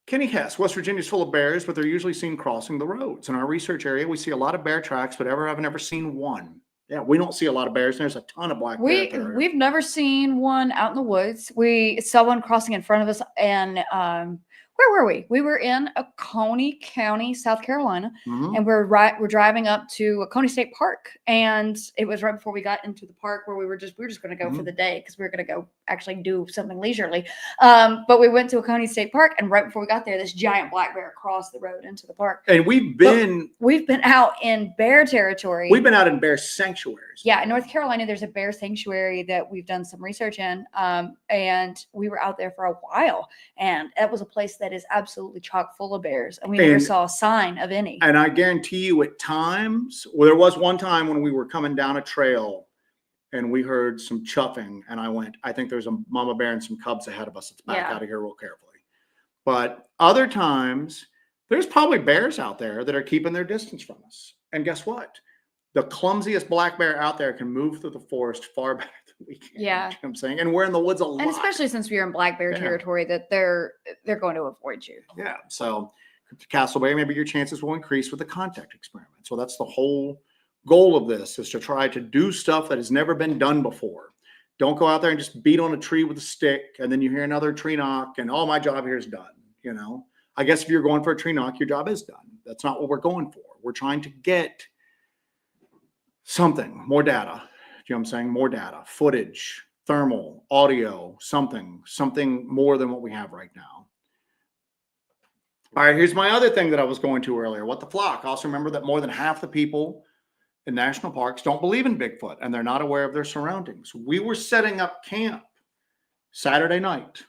Kenny Hess, West Virginia's full of bears, but they're usually seen crossing the roads. In our research area, we see a lot of bear tracks, but I've never seen one. Yeah, we don't see a lot of bears. There's a ton of black bears. We've never seen one out in the woods. We saw one crossing in front of us, and where were we? We were in Oconee County, South Carolina, and we're driving up to Oconee State Park, and it was right before we got into the park where we were just going to go for the day because we were going to go actually do something leisurely. But we went to Oconee State Park, and right before we got there, this giant black bear crossed the road into the park. And we've been out in bear territory. We've been out in bear sanctuaries. Yeah, in North Carolina, there's a bear sanctuary that we've done some research in, and we were out there for a while, and that was a place that that is absolutely chock full of bears, and we never saw a sign of any. And I guarantee you at times, well, there was one time when we were coming down a trail and we heard some chuffing, and I went, I think there's a mama bear and some cubs ahead of us. Let's back out of here real carefully. But other times, there's probably bears out there that are keeping their distance from us. And guess what? The clumsiest black bear out there can move through the forest far better than we can. Yeah. You know what I'm saying? And we're in the woods a lot. And especially since we are in black bear territory, that they're going to avoid you. Yeah. So Castle Bay, maybe your chances will increase with the contact experiment. So that's the whole goal of this, is to try to do stuff that has never been done before. Don't go out there and just beat on a tree with a stick, and then you hear another tree knock, and my job here is done. You know, I guess if you're going for a tree knock, your job is done. That's not what we're going for. We're trying to get something, more data. You know what I'm saying? More data, footage, thermal, audio, something more than what we have right now. All right, here's my other thing that I was going to earlier. What the flock? Also remember that more than half the people in national parks don't believe in Bigfoot, and they're not aware of their surroundings. We were setting up camp Saturday night.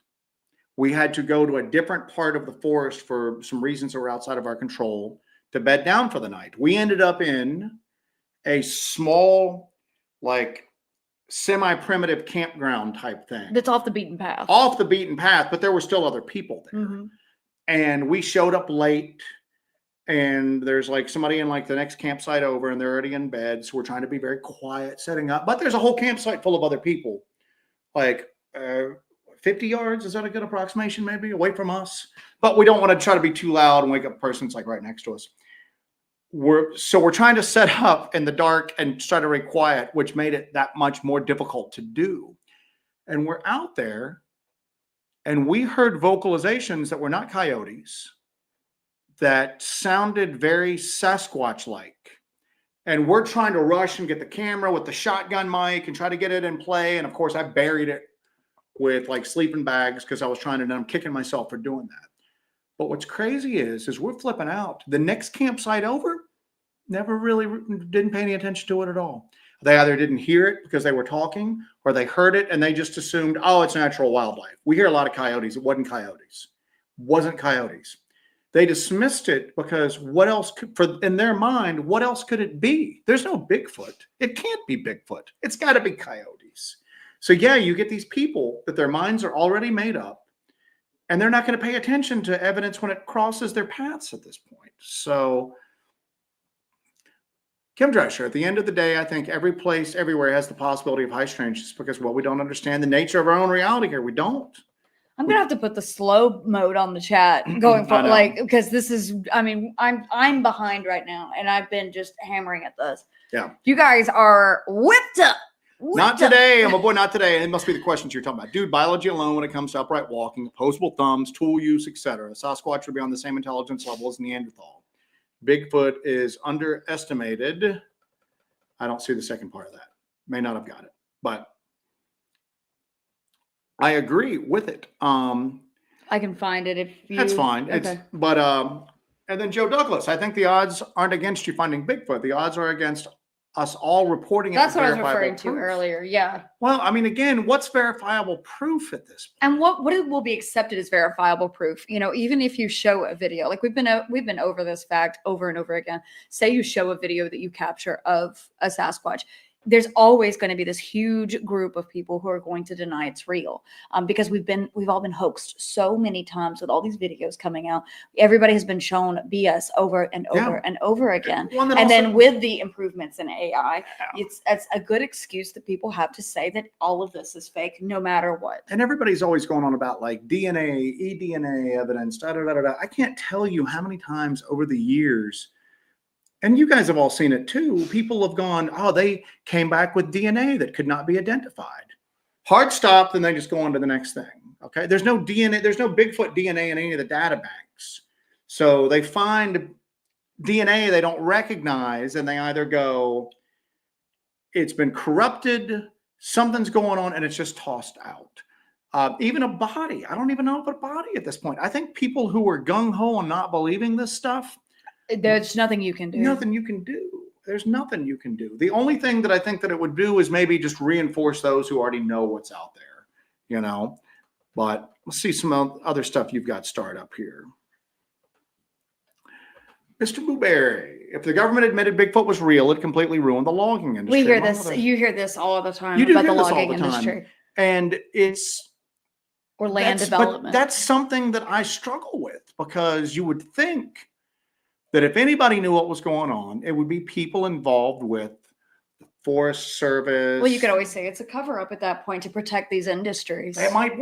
We had to go to a different part of the forest for some reasons that were outside of our control to bed down for the night. We ended up in a small, like, semi-primitive campground type thing. That's off the beaten path. Off the beaten path, but there were still other people there. Mm-hmm. And we showed up late, and there's like somebody in like the next campsite over, and they're already in bed. So we're trying to be very quiet, setting up. But there's a whole campsite full of other people, like 50 yards. Is that a good approximation? Maybe away from us. But we don't want to try to be too loud and wake up a person that's like right next to us. We're trying to set up in the dark and try to be quiet, which made it that much more difficult to do. And we're out there, and we heard vocalizations that were not coyotes, that sounded very Sasquatch-like. And we're trying to rush and get the camera with the shotgun mic and try to get it in play. And of course, I buried it with like sleeping bags because I was trying to, and I'm kicking myself for doing that. But what's crazy is we're flipping out. The next campsite over never really didn't pay any attention to it at all. They either didn't hear it because they were talking, or they heard it and they just assumed, oh, it's natural wildlife. We hear a lot of coyotes. It wasn't coyotes. Wasn't coyotes. They dismissed it because what else in their mind, what else could it be? There's no Bigfoot. It can't be Bigfoot. It's got to be coyotes. So yeah, you get these people that their minds are already made up, and they're not going to pay attention to evidence when it crosses their paths at this point. So Kim Drescher, at the end of the day, I think every place, everywhere has the possibility of high strangeness because, well, we don't understand the nature of our own reality here. We don't. I'm gonna have to put the slow mode on the chat going forward, like, because this is, I mean, I'm behind right now, and I've been just hammering at this. Yeah. You guys are whipped up. Not today. I'm a boy, not today. It must be the questions you're talking about. Dude, biology alone when it comes to upright walking, opposable thumbs, tool use, etc. Sasquatch would be on the same intelligence level as Neanderthal. Bigfoot is underestimated. I don't see the second part of that. May not have got it, but I agree with it. I can find it if you. That's fine. Okay. And then Joe Douglas. I think the odds aren't against you finding Bigfoot. The odds are against us all reporting it. That's what I was referring to earlier. Yeah. Well, I mean, again, what's verifiable proof at this point? And what will be accepted as verifiable proof? You know, even if you show a video, like we've been over this fact over and over again. Say you show a video that you capture of a Sasquatch. There's always going to be this huge group of people who are going to deny it's real, because we've all been hoaxed so many times with all these videos coming out. Everybody has been shown BS over and over and over again. And then with the improvements in AI, it's a good excuse that people have to say that all of this is fake, no matter what. And everybody's always going on about like DNA, eDNA evidence, da da da da. I can't tell you how many times over the years. And you guys have all seen it too. People have gone, oh, they came back with DNA that could not be identified. Hard stop, then they just go on to the next thing. Okay. There's no DNA, there's no Bigfoot DNA in any of the data banks. So they find DNA they don't recognize, and they either go, it's been corrupted, something's going on, and it's just tossed out. Even a body. I don't even know if a body at this point. I think people who are gung-ho and not believing this stuff, there's nothing you can do. Nothing you can do. There's nothing you can do. The only thing that I think that it would do is maybe just reinforce those who already know what's out there, you know. But let's see some other stuff you've got started up here. Mr. Blueberry, if the government admitted Bigfoot was real, it completely ruined the logging industry. We hear this. You hear this all the time You do about hear the this all logging the time. industry And it's or land but development. that's something that I struggle with, because you would think that if anybody knew what was going on, it would be people involved with the Forest Service. Well, you could always say it's a cover-up at that point to protect these industries. It might,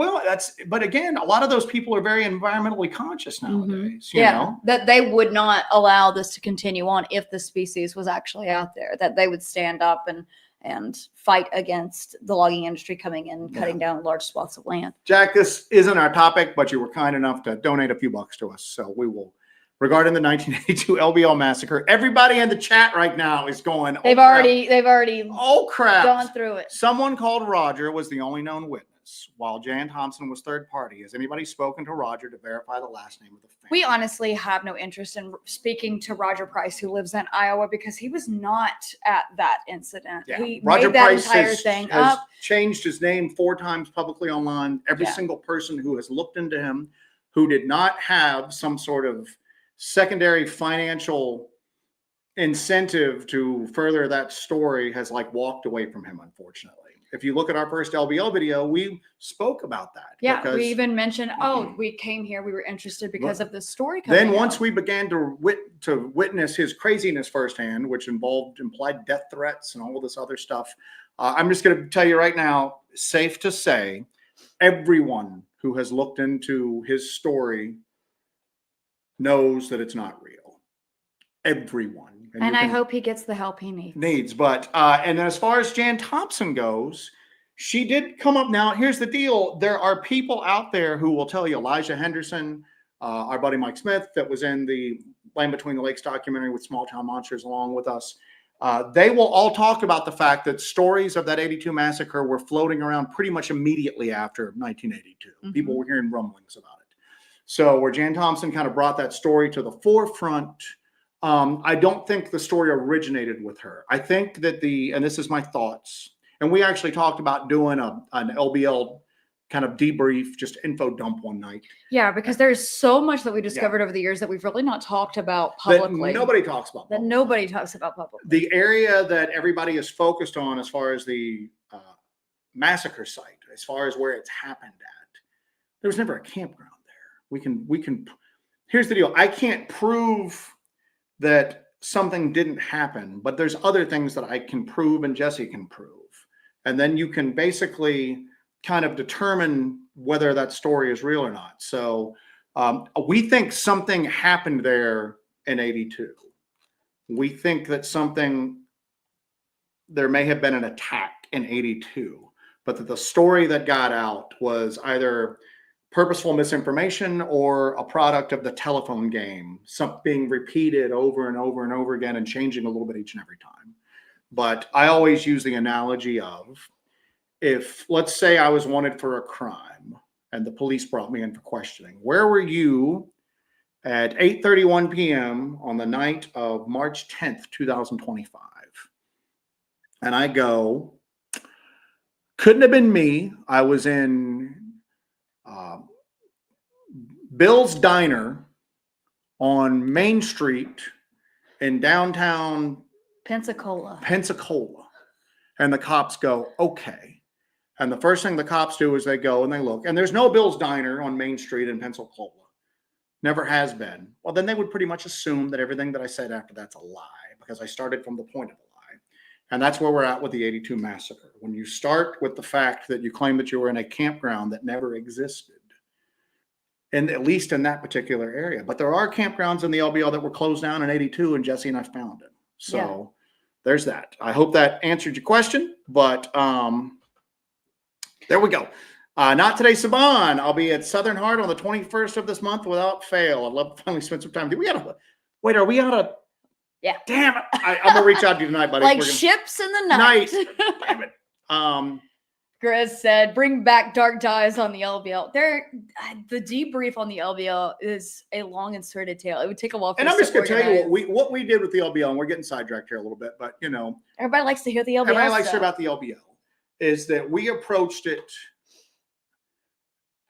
but again, a lot of those people are very environmentally conscious nowadays. You know? That they would not allow this to continue on if the species was actually out there, that they would stand up and fight against the logging industry coming in and cutting down large swaths of land. Jack, this isn't our topic, but you were kind enough to donate a few bucks to us. So we will. Regarding the 1982 LBL massacre, everybody in the chat right now is going, They've already oh crap, gone through it. Someone called Roger was the only known witness, while Jan Thompson was third party. Has anybody spoken to Roger to verify the last name of the family? We honestly have no interest in speaking to Roger Price, who lives in Iowa, because he was not at that incident. Yeah. He Roger made that Price entire thing has up. changed his name 4 times publicly online. Every single person who has looked into him, who did not have some sort of secondary financial incentive to further that story, has walked away from him, unfortunately. If you look at our first LBL video, we spoke about that. Yeah, we even mentioned, we came here, we were interested because of the story coming Then out. once we began to witness his craziness firsthand, which involved implied death threats and all of this other stuff, I'm just going to tell you right now, safe to say, everyone who has looked into his story knows that it's not real. Everyone. And I hope he gets the help he needs. But and then as far as Jan Thompson goes, she did come up. Now, here's the deal. There are people out there who will tell you, Elijah Henderson, our buddy Mike Smith, that was in the Land Between the Lakes documentary with Small Town Monsters along with us. They will all talk about the fact that stories of that 82 massacre were floating around pretty much immediately after 1982. People were hearing rumblings about it. So where Jan Thompson kind of brought that story to the forefront, I don't think the story originated with her. I think that and this is my thoughts, and we actually talked about doing an LBL kind of debrief, just info dump one night. Yeah, because there's so much that we discovered over the years that we've really not talked about publicly. That nobody talks about. Nobody talks about publicly. The area that everybody is focused on as far as the massacre site, as far as where it's happened at, there was never a campground. We can, here's the deal. I can't prove that something didn't happen, but there's other things that I can prove and Jesse can prove. And then you can basically kind of determine whether that story is real or not. So we think something happened there in 82. We think that there may have been an attack in 82, but that the story that got out was either purposeful misinformation or a product of the telephone game, something being repeated over and over and over again and changing a little bit each and every time. But I always use the analogy of, if, let's say I was wanted for a crime and the police brought me in for questioning, where were you at 8:31 p.m. on the night of March 10th, 2025? And I go, couldn't have been me. I was in Bill's Diner on Main Street in downtown Pensacola. And the cops go, okay. And the first thing the cops do is they go and they look, and there's no Bill's Diner on Main Street in Pensacola. Never has been. Well, then they would pretty much assume that everything that I said after that's a lie, because I started from the point of a lie. And that's where we're at with the 82 massacre. When you start with the fact that you claim that you were in a campground that never existed, and at least in that particular area. But there are campgrounds in the LBL that were closed down in 82, and Jesse and I found it. So there's that. I hope that answered your question, but there we go. Not today, Saban. I'll be at Southern Heart on the 21st of this month without fail. I'd love to finally spend some time. Wait, are we out of? Yeah. Damn it. I'm going to reach out to you tonight, buddy. Like ships in the night. Damn it. Grizz said, bring back Dark Dives on the LBL. The debrief on the LBL is a long and sordid tale. It would take a while for And I'm just going to tell you what we did with the LBL, and we're getting sidetracked here a little bit, but everybody likes to hear the LBL. Everybody likes to hear about the LBL. Is that we approached it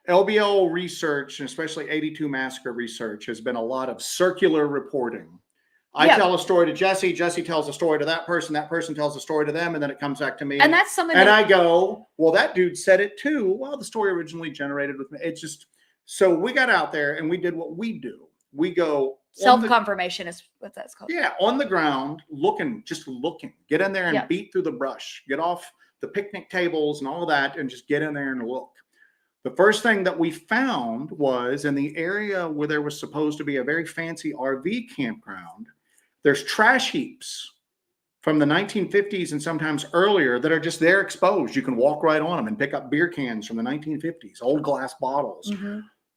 LBL research, and especially 82 massacre research, has been a lot of circular reporting. I tell a story to Jesse. Jesse tells a story to that person tells a story to them, and then it comes back to me. And that's something and I go, well, that dude said it too. Well, the story originally generated with me. It's just, so we got out there and we did what we do. We go self-confirmation is what that's called. Yeah, on the ground, just looking. Get in there and beat through the brush. Get off the picnic tables and all of that, and just get in there and look. The first thing that we found was in the area where there was supposed to be a very fancy RV campground, there's trash heaps from the 1950s and sometimes earlier that are just there exposed. You can walk right on them and pick up beer cans from the 1950s, old glass bottles,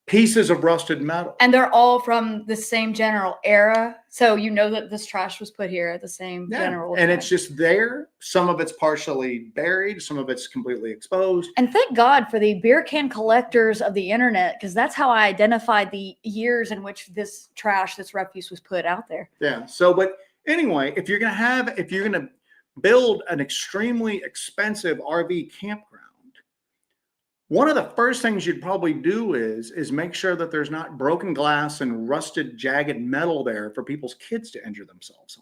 pieces of rusted metal. And they're all from the same general era. So you know that this trash was put here at the same general And time. it's just there. Some of it's partially buried. Some of it's completely exposed. And thank God for the beer can collectors of the internet, because that's how I identified the years in which this trash, this refuse was put out there. Yeah. So, but anyway, if you're going to build an extremely expensive RV campground, one of the first things you'd probably do is make sure that there's not broken glass and rusted, jagged metal there for people's kids to injure themselves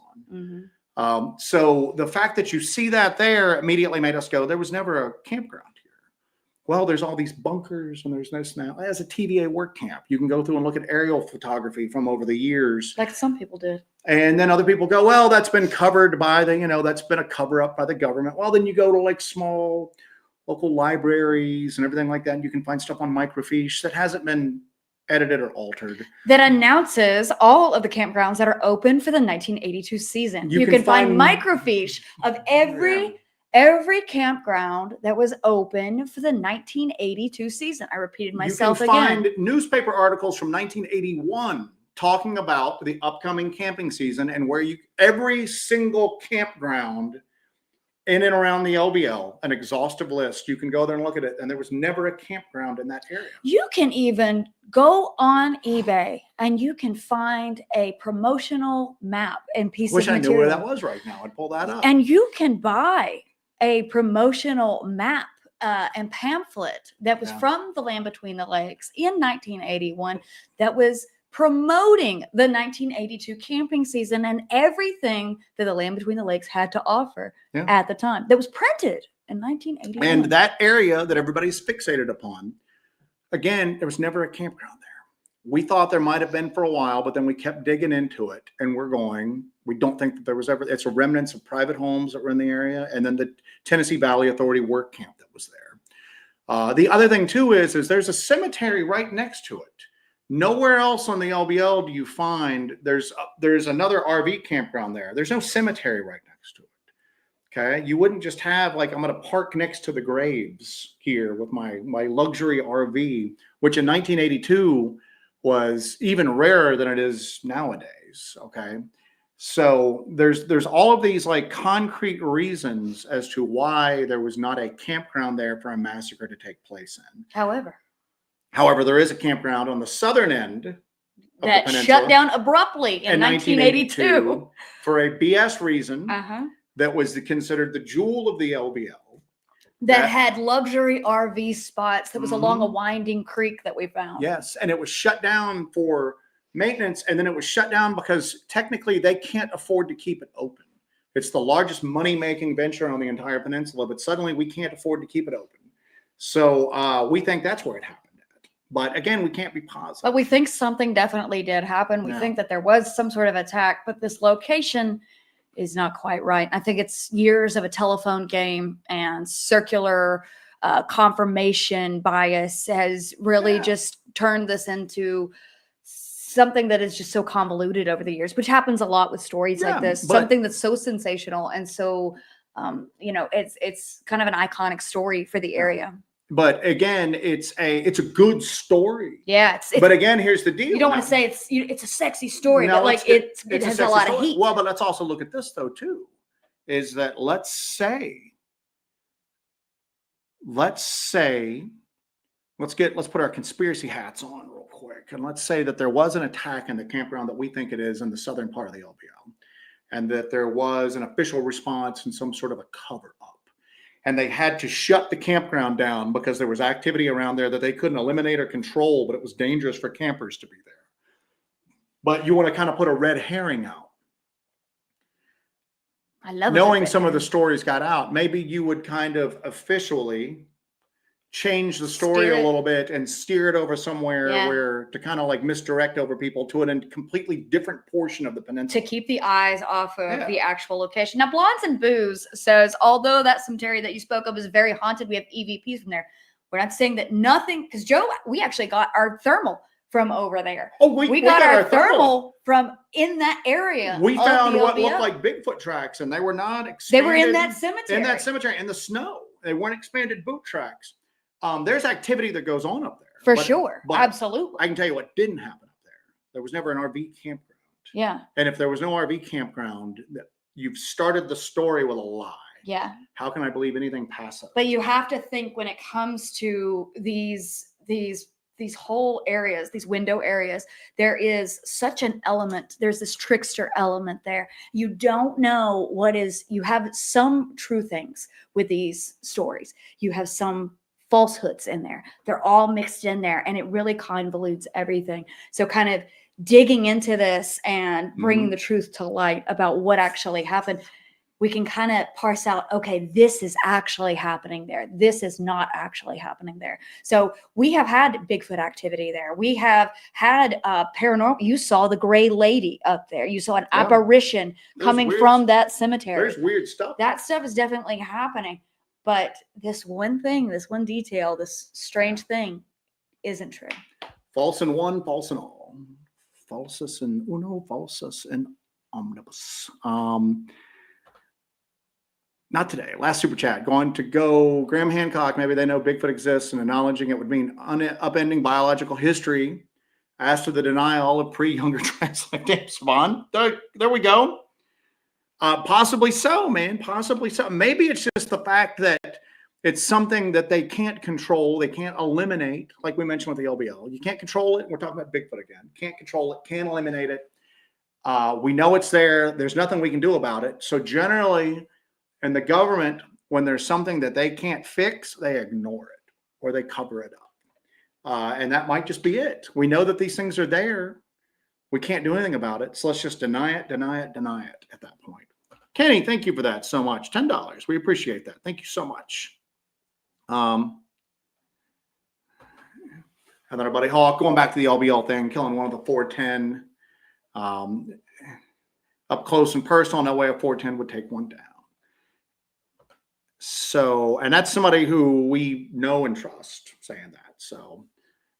on. So the fact that you see that there immediately made us go, there was never a campground here. Well, there's all these bunkers and there's this now. As a TVA work camp, you can go through and look at aerial photography from over the years. Like some people did. And then other people go, well, that's been covered by that's been a cover up by the government. Well, then you go to like small local libraries and everything like that, and you can find stuff on microfiche that hasn't been edited or altered. That announces all of the campgrounds that are open for the 1982 season. You can find microfiche of every campground that was open for the 1982 season. I repeated myself again. You can find newspaper articles from 1981 talking about the upcoming camping season and where every single campground in and around the LBL, an exhaustive list. You can go there and look at it, and there was never a campground in that area. You can even go on eBay and you can find a promotional map and piece of material. Wish I knew where that was right now. I'd pull that up. And you can buy a promotional map and pamphlet that was from the Land Between the Lakes in 1981 that was promoting the 1982 camping season and everything that the Land Between the Lakes had to offer at the time. That was printed in 1981. And that area that everybody's fixated upon, again, there was never a campground there. We thought there might have been for a while, but then we kept digging into it, and we don't think that there was ever. It's a remnants of private homes that were in the area, and then the Tennessee Valley Authority work camp that was there. The other thing too is there's a cemetery right next to it. Nowhere else on the LBL do you find there's another RV campground there. There's no cemetery right next to it. Okay, you wouldn't just have like, I'm going to park next to the graves here with my luxury RV, which in 1982 was even rarer than it is nowadays. Okay, so there's all of these like concrete reasons as to why there was not a campground there for a massacre to take place in. However, there is a campground on the southern end of that the peninsula shut down abruptly in 1982 for a BS reason that was considered the jewel of the LBL. That had luxury RV spots that was along a winding creek that we found. Yes, and it was shut down for maintenance, and then it was shut down because technically they can't afford to keep it open. It's the largest money-making venture on the entire peninsula, but suddenly we can't afford to keep it open. So we think that's where it happened. But again, we can't be positive. But we think something definitely did happen. We think that there was some sort of attack, but this location is not quite right. I think it's years of a telephone game and circular confirmation bias has really just turned this into something that is just so convoluted over the years, which happens a lot with stories like this. Something that's so sensational and so, it's kind of an iconic story for the area. But again, it's a good story. Yeah, it's but again, here's the deal. You don't want to say it's a sexy story, but like it has a lot of heat. Well, but let's also look at this though too. Is that let's put our conspiracy hats on real quick, and let's say that there was an attack in the campground that we think it is in the southern part of the LBL, and that there was an official response and some sort of a cover up. and they had to shut the campground down because there was activity around there that they couldn't eliminate or control, but it was dangerous for campers to be there. But you want to kind of put a red herring out. I love knowing some of the stories got out, maybe you would kind of officially change the story a little bit and steer it over somewhere where to kind of like misdirect over people to a completely different portion of the peninsula. To keep the eyes off of the actual location. Now, Blondes and Booze says, although that cemetery that you spoke of is very haunted, we have EVPs from there. We're not saying that nothing, because Joe, we actually got our thermal from over there. Oh, we got our thermal from in that area. We found what looked like Bigfoot tracks, and they were not expanded. They were in that cemetery. In that cemetery, in the snow. They weren't expanded boot tracks. There's activity that goes on up there. For sure. Absolutely. I can tell you what didn't happen up there. There was never an RV campground. Yeah. And if there was no RV campground, you've started the story with a lie. Yeah. How can I believe anything past that? But you have to think when it comes to these whole areas, these window areas, there is such an element. There's this trickster element there. You don't know what is, you have some true things with these stories. You have some falsehoods in there. They're all mixed in there, and it really convolutes everything. So kind of digging into this and bringing the truth to light about what actually happened, we can kind of parse out, okay, this is actually happening there. This is not actually happening there. So we have had Bigfoot activity there. We have had paranormal. You saw the gray lady up there. You saw an apparition coming from that cemetery. There's weird stuff. That stuff is definitely happening. But this one thing, this one detail, this strange thing isn't true. False in one, false in all. Falsus in uno, falsus in omnibus. Not today. Last super chat. Going to go. Graham Hancock. Maybe they know Bigfoot exists, and acknowledging it would mean upending biological history. As to the denial of pre-Younger trans-like damn spawn. There we go. Possibly so, man. Possibly so. Maybe it's just the fact that it's something that they can't control. They can't eliminate, like we mentioned with the LBL. You can't control it. We're talking about Bigfoot again. Can't control it. Can't eliminate it. We know it's there. There's nothing we can do about it. So generally, in the government, when there's something that they can't fix, they ignore it or they cover it up. And that might just be it. We know that these things are there. We can't do anything about it. So let's just deny it at that point. Kenny, thank you for that so much. $10. We appreciate that. Thank you so much. And then our buddy Hawk, going back to the LBL thing, killing one of the 410 up close and personal. No way a 410 would take one down. So, and that's somebody who we know and trust saying that. So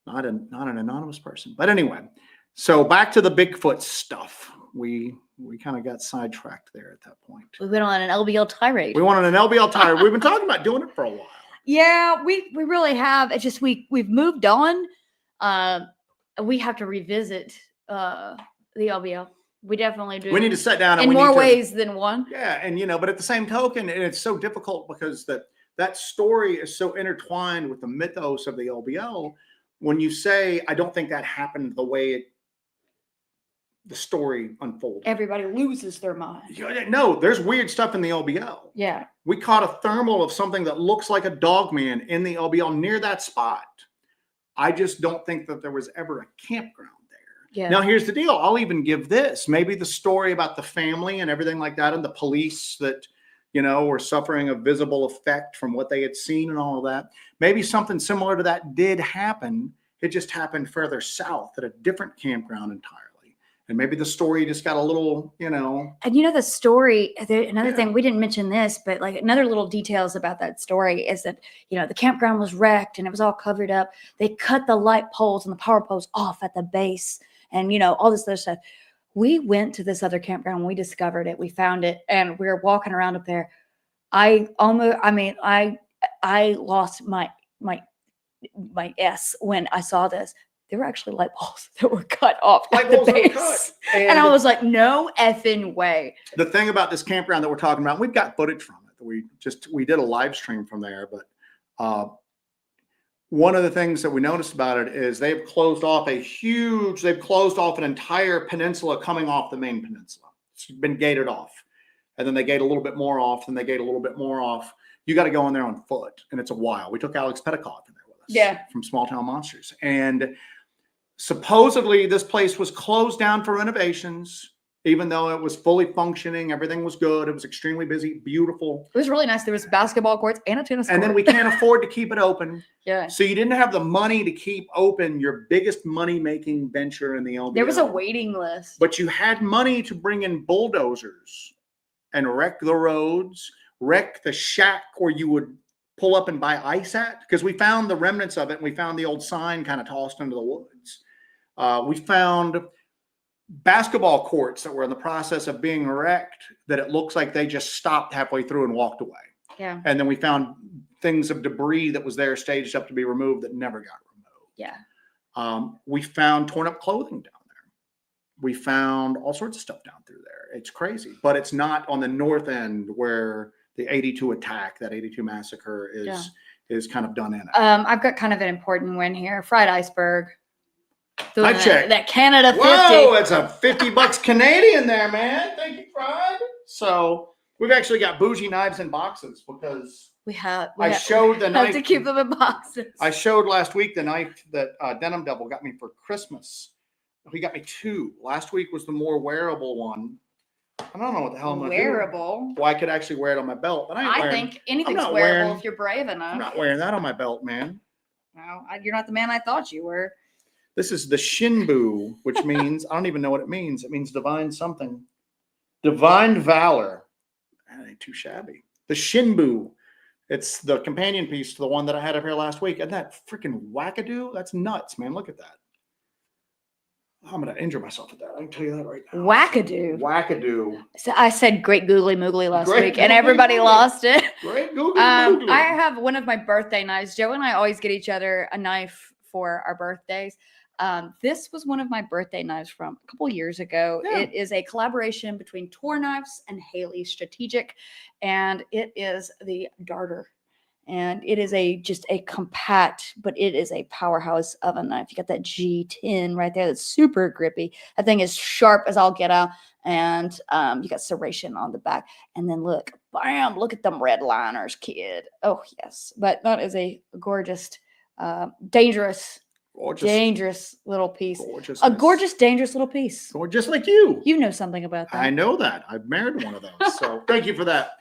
not an anonymous person, but anyway, so back to the Bigfoot stuff. We kind of got sidetracked there at that point. We went on an LBL tirade. We went on an LBL tirade. We've been talking about doing it for a while. Yeah, we really have. It's just we've moved on. We have to revisit the LBL. We definitely do. We need to sit down in more ways than one. Yeah, and but at the same token, and it's so difficult because that story is so intertwined with the mythos of the LBL. When you say, I don't think that happened the way the story unfolded, everybody loses their mind. No, there's weird stuff in the LBL. Yeah. We caught a thermal of something that looks like a dog man in the LBL near that spot. I just don't think that there was ever a campground there. Yeah. Now, here's the deal. I'll even give this. Maybe the story about the family and everything like that and the police that, were suffering a visible effect from what they had seen and all of that. Maybe something similar to that did happen. It just happened further south at a different campground entirely. And maybe the story just got a little, And the story, another thing, we didn't mention this, but like another little details about that story is that, the campground was wrecked and it was all covered up. They cut the light poles and the power poles off at the base and, all this other stuff. We went to this other campground. We discovered it. We found it. And we were walking around up there. I lost my S when I saw this. There were actually light poles that were cut off at the base. And I was like, no effing way. The thing about this campground that we're talking about, we've got footage from it. We did a live stream from there. But one of the things that we noticed about it is they've closed off an entire peninsula coming off the main peninsula. It's been gated off. and then they gate a little bit more off, then they gate a little bit more off. You got to go in there on foot, and it's a while. We took Alex Petticoff in there with us from Small Town Monsters. And supposedly this place was closed down for renovations, even though it was fully functioning. Everything was good. It was extremely busy, beautiful. It was really nice. There was basketball courts and a tennis court. And then we can't afford to keep it open. Yeah. So you didn't have the money to keep open your biggest money-making venture in the LBO. There was a waiting list. But you had money to bring in bulldozers and wreck the roads, wreck the shack where you would pull up and buy ice at, because we found the remnants of it, and we found the old sign kind of tossed into the woods. We found basketball courts that were in the process of being wrecked that it looks like they just stopped halfway through and walked away. Yeah. And then we found things of debris that was there staged up to be removed that never got removed. Yeah. We found torn up clothing down there. We found all sorts of stuff down through there. It's crazy, but it's not on the north end where the 82 attack, that 82 massacre is kind of done in it. I've got kind of an important win here. Fried iceberg. I checked. That Canada 50. Whoa, it's a $50 Canadian there, man. Thank you, Fried. So we've actually got bougie knives in boxes because I showed the knife. To keep them in boxes. I showed last week the knife that Denim Devil got me for Christmas. He got me two. Last week was the more wearable one. I don't know what the hell I'm going to do. Wearable? Well, I could actually wear it on my belt, but I think anything's wearable if you're brave enough. I'm not wearing that on my belt, man. No, you're not the man I thought you were. This is the Shinbu, which means, I don't even know what it means. It means divine something. Divine valor. That ain't too shabby. The Shinbu. It's the companion piece to the one that I had up here last week. And that freaking wackadoo, that's nuts, man. Look at that. I'm going to injure myself with that. I can tell you that right now. Wackadoo. Wackadoo. So I said great googly moogly last week, and everybody lost it. Great googly moogly. I have one of my birthday knives. Joe and I always get each other a knife for our birthdays. This was one of my birthday knives from a couple years ago. Yeah. It is a collaboration between Tor Knives and Haley Strategic, and it is the Darter. And it is just a compact, but it is a powerhouse of a knife. You got that G10 right there. That's super grippy. That thing is sharp as all get out. And you got serration on the back. And then look, bam, look at them red liners, kid. Oh, yes. But that is a gorgeous, dangerous little piece. A gorgeous, dangerous little piece. Gorgeous like you. You know something about that. I know that. I've married one of those. So thank you for that.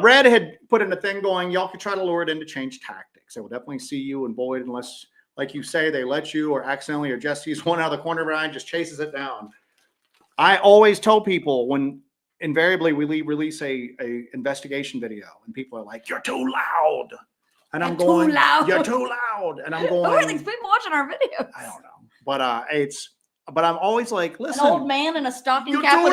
Red had put in a thing going, y'all could try to lure it in to change tactics. They will definitely see you and Boyd unless, like you say, they let you or accidentally or just sees one out of the corner of her eye and just chases it down. I always tell people when invariably we release a investigation video and people are like, you're too loud. And I'm going, you're too loud. And I'm going, who are these people watching our videos? I don't know. But I'm always like, listen. An old man in a stocking cap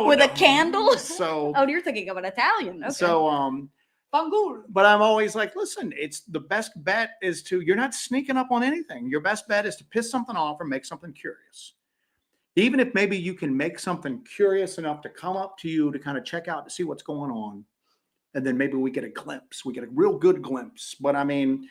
with a candle. So, oh, you're thinking of an Italian. Okay. So, but I'm always like, listen, it's the best bet is you're not sneaking up on anything. Your best bet is to piss something off or make something curious. Even if maybe you can make something curious enough to come up to you to kind of check out to see what's going on. And then maybe we get a glimpse. We get a real good glimpse. But I mean,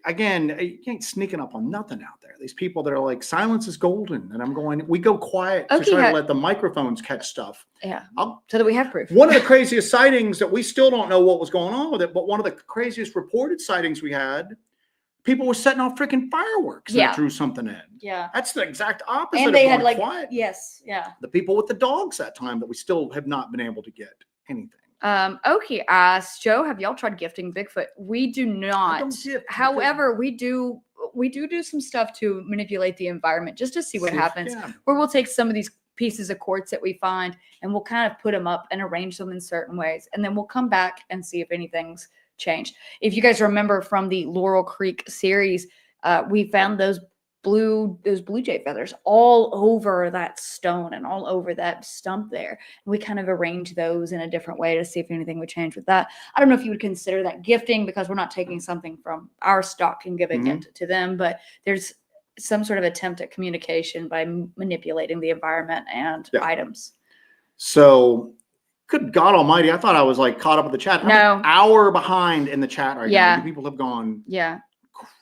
again, you ain't sneaking up on nothing out there. These people that are like, silence is golden. And I'm going, we go quiet to try to let the microphones catch stuff. Yeah. So that we have proof. One of the craziest sightings that we still don't know what was going on with it, but one of the craziest reported sightings we had, people were setting off freaking fireworks and threw something in. Yeah. That's the exact opposite and they of had like quiet. Yes. Yeah. The people with the dogs that time that we still have not been able to get anything. Okay, asked Joe, have y'all tried gifting Bigfoot? We do not. However, we do some stuff to manipulate the environment just to see what happens. Yeah. Where we'll take some of these pieces of quartz that we find and we'll kind of put them up and arrange them in certain ways, and then we'll come back and see if anything's changed. If you guys remember from the Laurel Creek series, we found those blue jay feathers all over that stone and all over that stump there. And we kind of arranged those in a different way to see if anything would change with that. I don't know if you would consider that gifting because we're not taking something from our stock and giving it to them, but there's some sort of attempt at communication by manipulating the environment and items. So good God almighty, I thought I was like caught up with the chat. No. I'm an hour behind in the chat right now. People have gone. Yeah.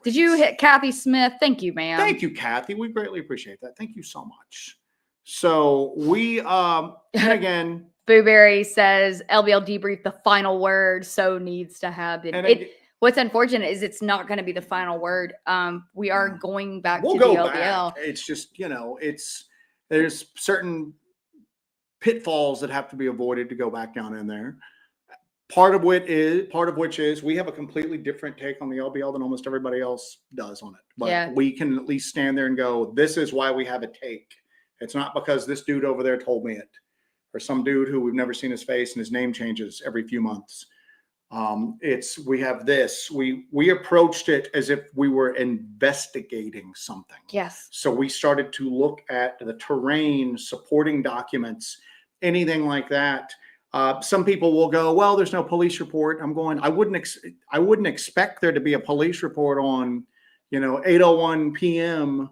Did you hit Kathy Smith? Thank you, ma'am. Thank you, Kathy. We greatly appreciate that. Thank you so much. So we, and again, Booberry says LBL debrief, the final word, so needs to happen. And What's unfortunate is it's not going to be the final word. We are going back we'll to go the LBL. back. It's just, there's certain pitfalls that have to be avoided to go back down in there. Part of which is we have a completely different take on the LBL than almost everybody else does on it. But we can at least stand there and go, this is why we have a take. It's not because this dude over there told me it, or some dude who we've never seen his face and his name changes every few months. We have this. We approached it as if we were investigating something. Yes. So we started to look at the terrain, supporting documents, anything like that. Some people will go, well, there's no police report. I'm going, I wouldn't expect there to be a police report on, 8:01 p.m.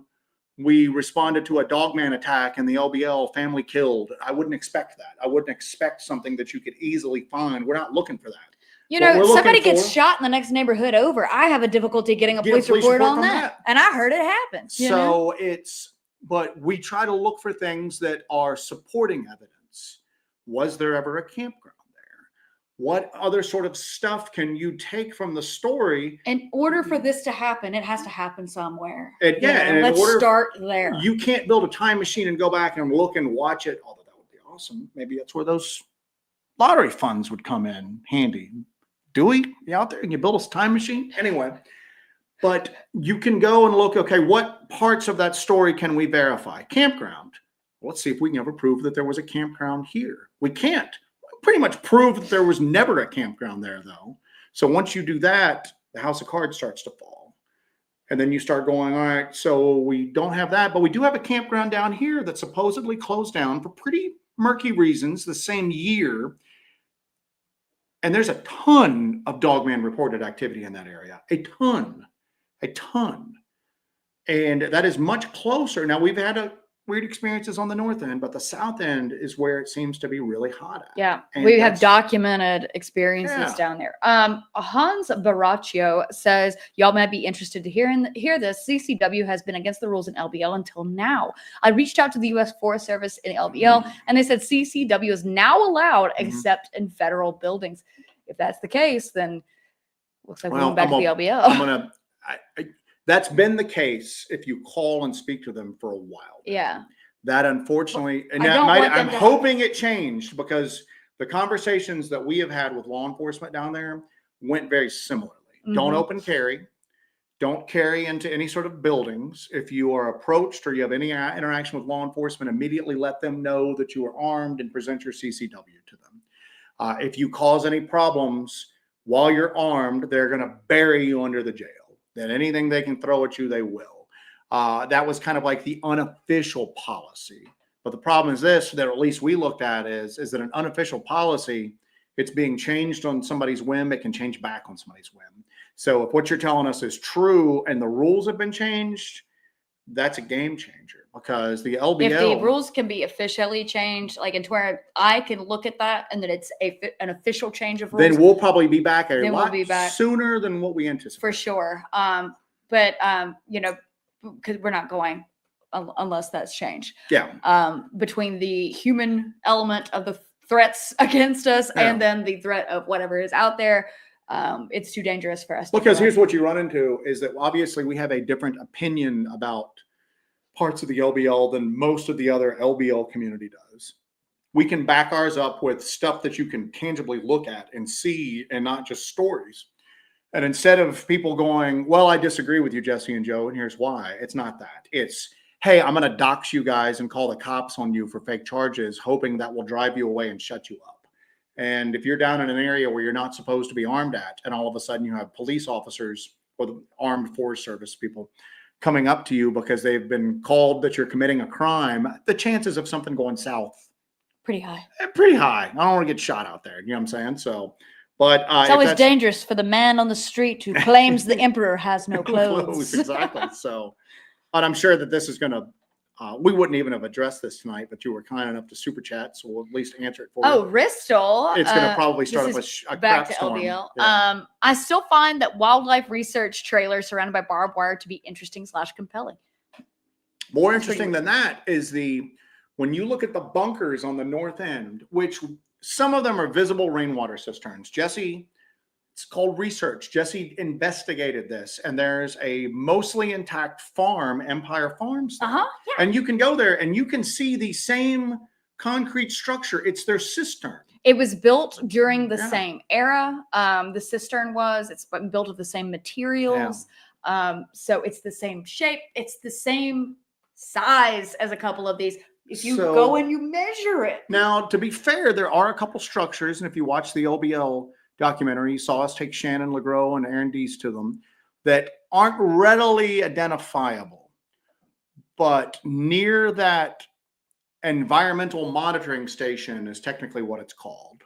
We responded to a dogman attack and the LBL family killed. I wouldn't expect that. I wouldn't expect something that you could easily find. We're not looking for that. Somebody gets shot in the next neighborhood over. I have a difficulty getting a police report on that. And I heard it happen. So but we try to look for things that are supporting evidence. Was there ever a campground there? What other sort of stuff can you take from the story? In order for this to happen, it has to happen somewhere. And let's start there. You can't build a time machine and go back and look and watch it, although that would be awesome. Maybe that's where those lottery funds would come in handy. Dewey, you out there? Can you build a time machine? Anyway, but you can go and look, okay, what parts of that story can we verify? Campground. Let's see if we can ever prove that there was a campground here. We can't. Pretty much prove that there was never a campground there, though. So once you do that, the house of cards starts to fall. And then you start going, all right, so we don't have that, but we do have a campground down here that supposedly closed down for pretty murky reasons the same year. And there's a ton of dogman reported activity in that area. A ton. And that is much closer. Now, we've had weird experiences on the north end, but the south end is where it seems to be really hot at. Yeah, and we have documented experiences down there. Hans Baraccio says, y'all might be interested to hear this. CCW has been against the rules in LBL until now. I reached out to the U.S. Forest Service in LBL, and they said CCW is now allowed except in federal buildings. If that's the case, then looks like we're going back to the LBL. That's been the case if you call and speak to them for a while. Yeah. That unfortunately, and I'm hoping it changed because the conversations that we have had with law enforcement down there went very similarly. Don't open carry. Don't carry into any sort of buildings. If you are approached or you have any interaction with law enforcement, immediately let them know that you are armed and present your CCW to them. If you cause any problems while you're armed, they're going to bury you under the jail. That anything they can throw at you, they will. That was kind of like the unofficial policy. But the problem is this, that at least we looked at is that an unofficial policy, it's being changed on somebody's whim. It can change back on somebody's whim. So if what you're telling us is true and the rules have been changed, that's a game changer because the LBL. If the rules can be officially changed, like into where I can look at that and that it's an official change of rules, then we'll probably be back a lot sooner than what we anticipate. For sure. But because we're not going unless that's changed. Yeah. Between the human element of the threats against us and then the threat of whatever is out there, it's too dangerous for us. Because here's what you run into is that obviously we have a different opinion about parts of the LBL than most of the other LBL community does. We can back ours up with stuff that you can tangibly look at and see and not just stories. And instead of people going, well, I disagree with you, Jesse and Joe, and here's why. It's not that. It's, hey, I'm going to dox you guys and call the cops on you for fake charges, hoping that will drive you away and shut you up. And if you're down in an area where you're not supposed to be armed at, and all of a sudden you have police officers or the armed force service people coming up to you because they've been called that you're committing a crime, the chances of something going south. Pretty high. Pretty high. I don't want to get shot out there. You know what I'm saying? So, but it's always dangerous for the man on the street who claims the emperor has no clothes. Exactly. So, and I'm sure that this is going to, we wouldn't even have addressed this tonight, but you were kind enough to super chat, so we'll at least answer it for you. Oh, Ristol. It's going to probably start with a back crap to storm. LBL. Yeah. I still find that wildlife research trailers surrounded by barbed wire to be interesting / compelling. More interesting than that is when you look at the bunkers on the north end, which some of them are visible rainwater cisterns. Jesse, it's called research. Jesse investigated this, and there's a mostly intact farm, Empire Farms. Yeah. And you can go there and you can see the same concrete structure. It's their cistern. It was built during the same era. The cistern it's built of the same materials. So it's the same shape. It's the same size as a couple of these. If you go and you measure it. Now, to be fair, there are a couple structures, and if you watch the LBL documentary, you saw us take Shannon LeGros and Aaron Deese to them, that aren't readily identifiable. But near that environmental monitoring station is technically what it's called.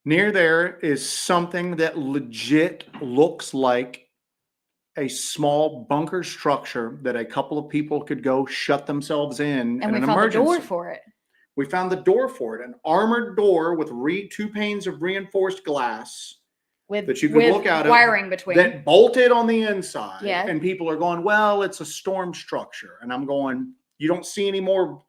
Near there is something that legit looks like a small bunker structure that a couple of people could go shut themselves in And we an found emergency. the door for it. We found the door for it, an armored door with 2 panes of reinforced glass that you could look out of, wiring between, that bolted on the inside. Yeah. And people are going, well, it's a storm structure. And I'm going, you don't see any more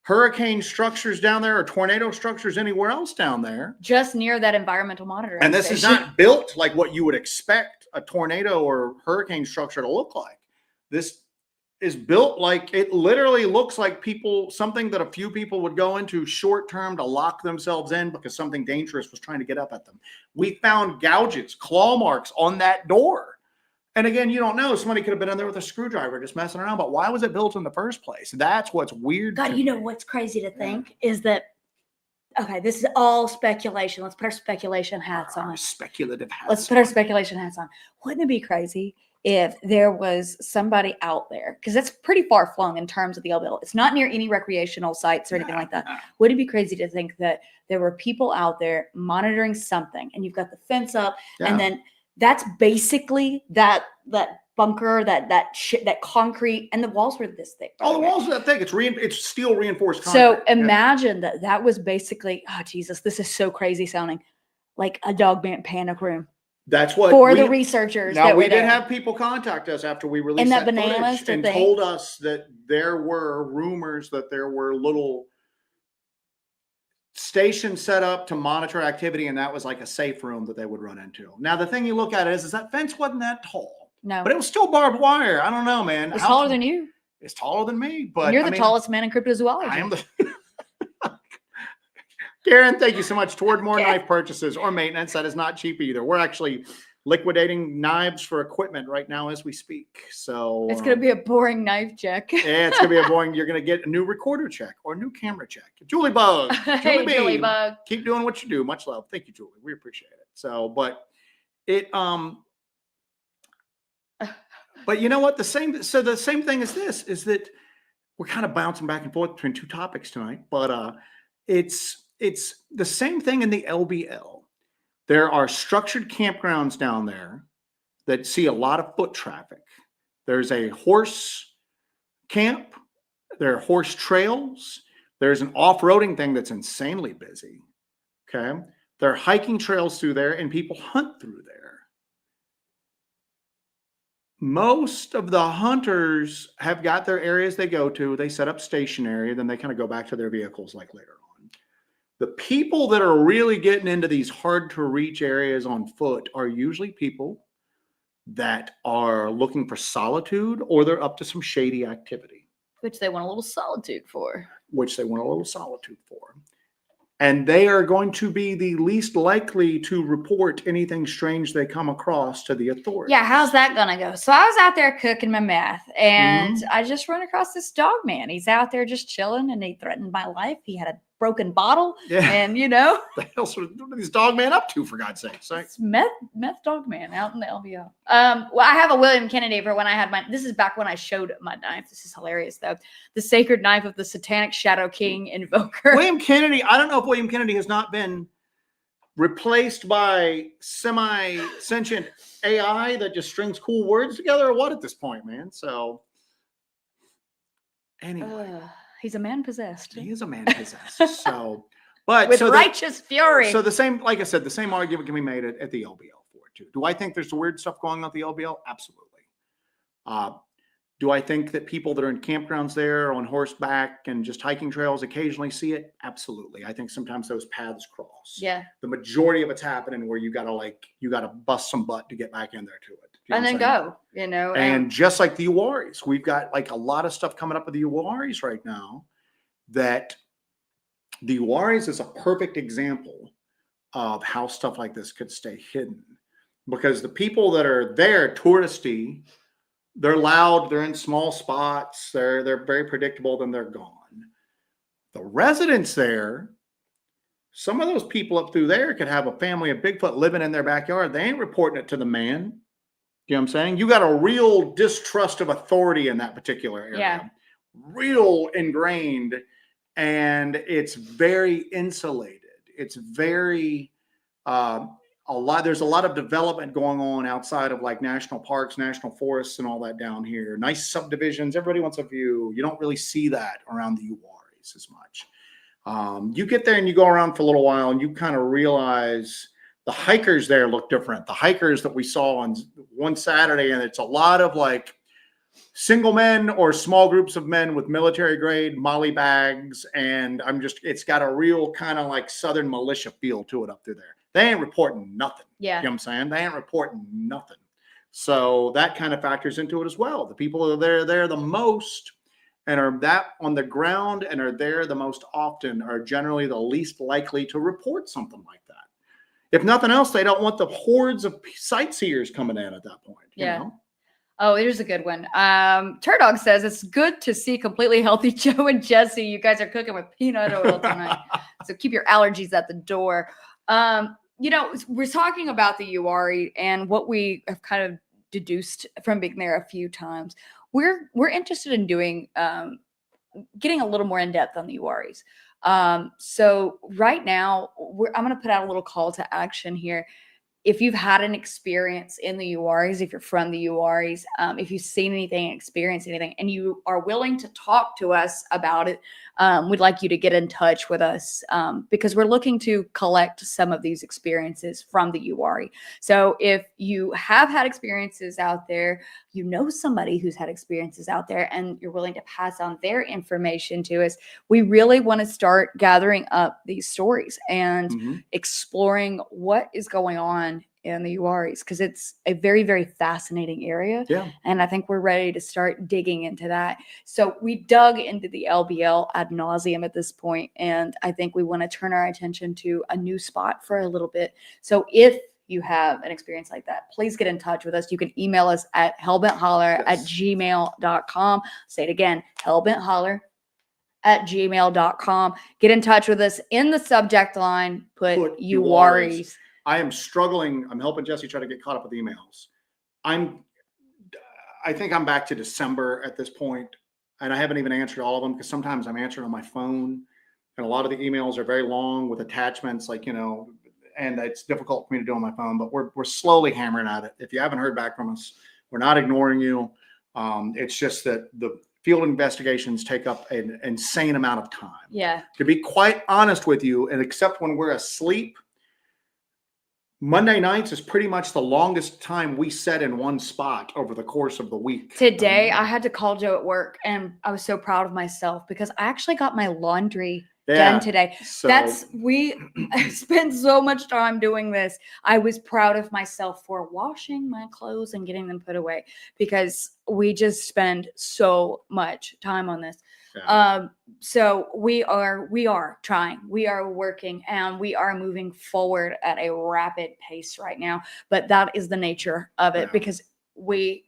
hurricane structures down there or tornado structures anywhere else down there. Just near that environmental monitoring And this station. is not built like what you would expect a tornado or hurricane structure to look like. This is built like, it literally looks like something that a few people would go into short term to lock themselves in because something dangerous was trying to get up at them. We found gouges, claw marks on that door. And again, you don't know. Somebody could have been in there with a screwdriver just messing around. But why was it built in the first place? That's what's weird. God, you know what's crazy to think is that, okay, this is all speculation. Let's put our speculation hats on. Speculative hats. Let's put our speculation hats on. Wouldn't it be crazy if there was somebody out there? Because that's pretty far flung in terms of the LBL. It's not near any recreational sites or anything like that. Wouldn't it be crazy to think that there were people out there monitoring something, and you've got the fence up, and then that's basically that bunker, that concrete, and the walls were this thick. Oh, the walls are that thick. It's steel reinforced concrete. So imagine that was basically, oh Jesus, this is so crazy sounding, like a dog panic room. That's what for the researchers. Now, that we were did there. have people contact us after we released And that that banana footage list and thing. told us that there were rumors that there were little stations set up to monitor activity, and that was like a safe room that they would run into. Now, the thing you look at is that fence wasn't that tall. No. But it was still barbed wire. I don't know, man. It's taller than you. It's taller than me. But And you're the tallest man in cryptozoology. I am the Karen, thank you so much. Toward more knife purchases or maintenance. That is not cheap either. We're actually liquidating knives for equipment right now as we speak. So it's going to be a boring knife check. Yeah, it's going to be a boring. You're going to get a new recorder check or a new camera check. Julie Bug. Hey, Julie Bug. Keep doing what you do. Much love. Thank you, Julie. We appreciate it. So, but it, but you know what? The same thing as this is that we're kind of bouncing back and forth between two topics tonight, but it's the same thing in the LBL. There are structured campgrounds down there that see a lot of foot traffic. There's a horse camp. There are horse trails. There's an off-roading thing that's insanely busy. Okay. There are hiking trails through there, and people hunt through there. Most of the hunters have got their areas they go to. They set up stationary, then they kind of go back to their vehicles like later on. The people that are really getting into these hard to reach areas on foot are usually people that are looking for solitude, or they're up to some shady activity. Which they want a little solitude for. And they are going to be the least likely to report anything strange they come across to the authorities. Yeah, how's that gonna go? So I was out there cooking my meth, and I just run across this dog man. He's out there just chilling, and he threatened my life. He had a broken bottle, and you know, what the hell's these dog man up to, for God's sake? It's meth dog man out in the LBO. Well, I have a William Kennedy for when I had my. This is back when I showed my knife. This is hilarious though. The sacred knife of the Satanic Shadow King Invoker. William Kennedy. I don't know if William Kennedy has not been replaced by semi-sentient AI that just strings cool words together, or what at this point, man. So anyway. He's a man possessed. He is a man possessed. So, but with righteous fury. So the same, like I said, the same argument can be made at the LBL for it too. Do I think there's weird stuff going on at the LBL? Absolutely. Do I think that people that are in campgrounds there on horseback and just hiking trails occasionally see it? Absolutely. I think sometimes those paths cross. Yeah. The majority of it's happening where you gotta bust some butt to get back in there to it. You know And then what I'm saying? go, you know. And just like the Uwaris, we've got like a lot of stuff coming up with the Uwaris right now. That the Uwaris is a perfect example of how stuff like this could stay hidden, because the people that are there touristy, they're loud, they're in small spots, they're very predictable, then they're gone. The residents there, some of those people up through there could have a family of Bigfoot living in their backyard. They ain't reporting it to the man. You know what I'm saying? You got a real distrust of authority in that particular area. Yeah. Real ingrained, and it's very insulated. It's very there's a lot of development going on outside of like national parks, national forests, and all that down here. Nice subdivisions. Everybody wants a view. You don't really see that around the Uwaris as much. You get there and you go around for a little while and you kind of realize the hikers there look different. The hikers that we saw on one Saturday, and it's a lot of like single men or small groups of men with military grade molly bags. And it's got a real kind of like Southern militia feel to it up through there. They ain't reporting nothing. Yeah. You know what I'm saying? They ain't reporting nothing. So that kind of factors into it as well. The people that are there the most and are that on the ground and are there the most often are generally the least likely to report something like that. If nothing else, they don't want the hordes of sightseers coming in at that point. Yeah. You know? Oh, here's a good one. Turdog says it's good to see completely healthy Joe and Jesse. You guys are cooking with peanut oil tonight. So keep your allergies at the door. You know, we're talking about the Uwari and what we have kind of deduced from being there a few times. We're interested in doing getting a little more in depth on the Uwaris. So right now, I'm going to put out a little call to action here. If you've had an experience in the Uwaris, if you're from the Uwaris, if you've seen anything, experienced anything, and you are willing to talk to us about it, we'd like you to get in touch with us because we're looking to collect some of these experiences from the Uwari. So if you have had experiences out there, you know somebody who's had experiences out there, and you're willing to pass on their information to us, we really want to start gathering up these stories and exploring what is going on in the Uwaris, because it's a very, very fascinating area. Yeah. And I think we're ready to start digging into that. So we dug into the LBL ad nauseum at this point, and I think we want to turn our attention to a new spot for a little bit. So if you have an experience like that, please get in touch with us. You can email us at hellbentholler@gmail.com. Say it again, hellbentholler@gmail.com. Get in touch with us. In the subject line, put Uwaris. I am struggling. I'm helping Jesse try to get caught up with emails. I think I'm back to December at this point, and I haven't even answered all of them because sometimes I'm answering on my phone, and a lot of the emails are very long with attachments, like, you know, and it's difficult for me to do on my phone, but we're slowly hammering at it. If you haven't heard back from us, we're not ignoring you. It's just that the field investigations take up an insane amount of time. Yeah. To be quite honest with you, and except when we're asleep, Monday nights is pretty much the longest time we set in one spot over the course of the week. Today, I had to call Joe at work, and I was so proud of myself because I actually got my laundry done today. So, we spent so much time doing this. I was proud of myself for washing my clothes and getting them put away because we just spend so much time on this. yeah. So we are trying, we are working, and we are moving forward at a rapid pace right now. But that is the nature of it because we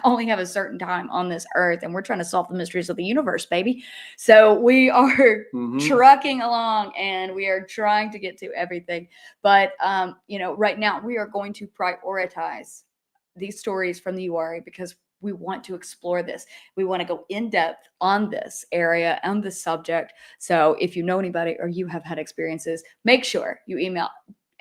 only have a certain time on this earth, and we're trying to solve the mysteries of the universe, baby. So we are trucking along, and we are trying to get to everything. But you know, right now we are going to prioritize these stories from the Uwari because we want to explore this. We want to go in depth on this area and the subject. So if you know anybody or you have had experiences, make sure you email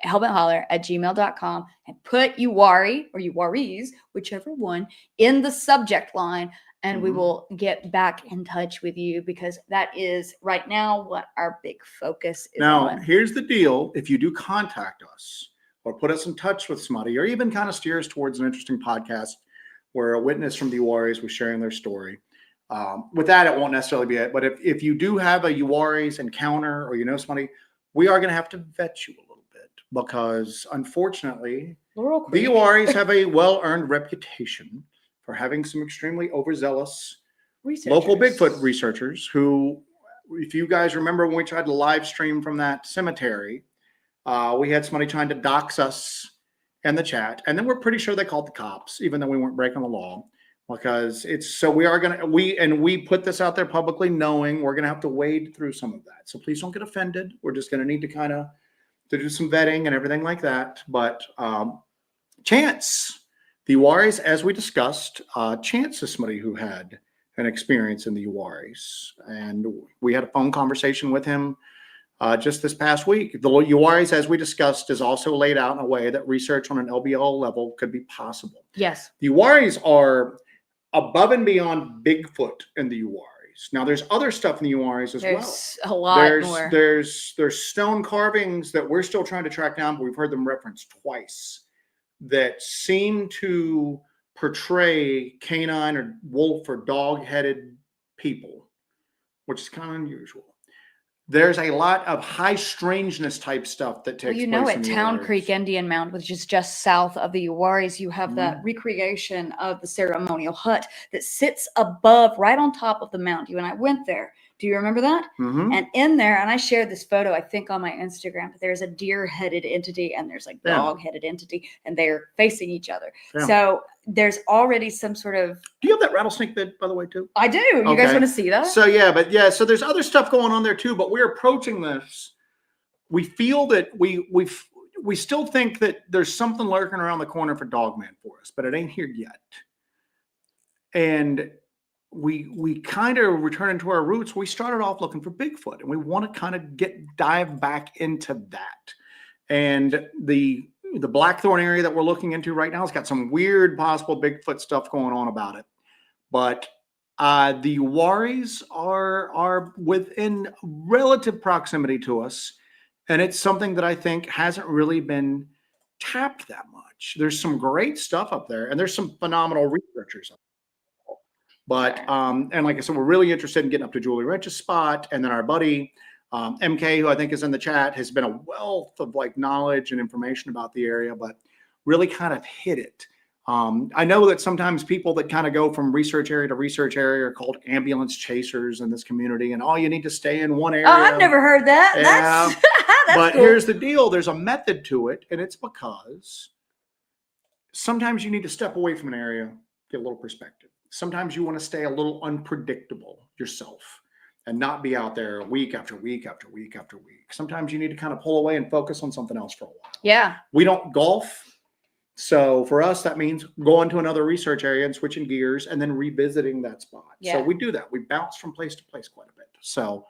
hellbentholler@gmail.com and put Uwari or Uwaris, whichever one, in the subject line, and we will get back in touch with you because that is right now what our big focus is on. Now, here's the deal. If you do contact us or put us in touch with somebody or even kind of steer us towards an interesting podcast, where a witness from the Uaris was sharing their story. With that, it won't necessarily be it. But if you do have a Uaris encounter or you know somebody, we are going to have to vet you a little bit because, unfortunately, the Uaris have a well-earned reputation for having some extremely overzealous local Bigfoot researchers who, if you guys remember when we tried to live stream from that cemetery, we had somebody trying to dox us in the chat. And then we're pretty sure they called the cops, even though we weren't breaking the law. Because we put this out there publicly knowing we're going to have to wade through some of that. So please don't get offended. We're just going to need to do some vetting and everything like that. But Chance, the Uaris, as we discussed, Chance is somebody who had an experience in the Uaris. And we had a phone conversation with him just this past week. The Uaris, as we discussed, is also laid out in a way that research on an LBL level could be possible. Yes. The Uaris are above and beyond Bigfoot in the Uaris. Now, there's other stuff in the Uaris as well. There's a lot more. There's stone carvings that we're still trying to track down, but we've heard them referenced twice that seem to portray canine or wolf or dog-headed people, which is kind of unusual. There's a lot of high strangeness type stuff that takes place. At Town Creek Indian Mound, which is just south of the Uaris, you have that recreation of the ceremonial hut that sits above, right on top of the mound. You and I went there. Do you remember that? Mm-hmm. And in there, and I shared this photo, I think, on my Instagram, but there's a deer-headed entity and there's like dog-headed entity, and they're facing each other. Yeah. So there's already some sort of... Do you have that rattlesnake bed, by the way, too? I do. You guys want to see that? So, so there's other stuff going on there, too, but we're approaching this. We feel that we still think that there's something lurking around the corner for Dogman for us, but it ain't here yet. And we kind of returning to our roots. We started off looking for Bigfoot, and we want to kind of dive back into that. And the Blackthorn area that we're looking into right now has got some weird possible Bigfoot stuff going on about it. But the Uaris are within relative proximity to us, and it's something that I think hasn't really been tapped that much. There's some great stuff up there, and there's some phenomenal researchers up there. But, and like I said, we're really interested in getting up to Julie Wrench's spot. And then our buddy, MK, who I think is in the chat, has been a wealth of knowledge and information about the area, but really kind of hit it. I know that sometimes people that kind of go from research area to research area are called ambulance chasers in this community. And you need to stay in one area. Oh, I've never heard that. Yeah. That's but cool. Here's the deal. There's a method to it. And it's because sometimes you need to step away from an area, get a little perspective. Sometimes you want to stay a little unpredictable yourself and not be out there week after week after week after week. Sometimes you need to kind of pull away and focus on something else for a while. Yeah. We don't golf. So for us, that means going to another research area and switching gears and then revisiting that spot. Yeah. So we do that. We bounce from place to place quite a bit. So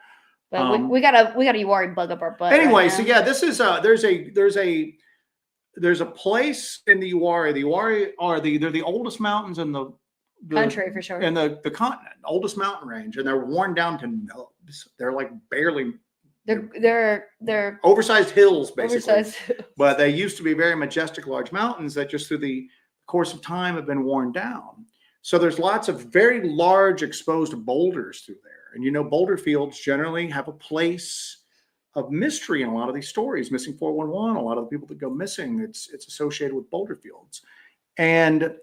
but we got a Uari bug up our butt. Anyway, right, so yeah, this is there's a place in the Uari. The Uari they're the oldest mountains in the country for sure. In the continent, oldest mountain range, and they're worn down to nubs. They're barely. They're oversized hills, basically. But they used to be very majestic, large mountains that just through the course of time have been worn down. So there's lots of very large exposed boulders through there, and boulder fields generally have a place of mystery in a lot of these stories. Missing 411, a lot of the people that go missing, it's associated with boulder fields, and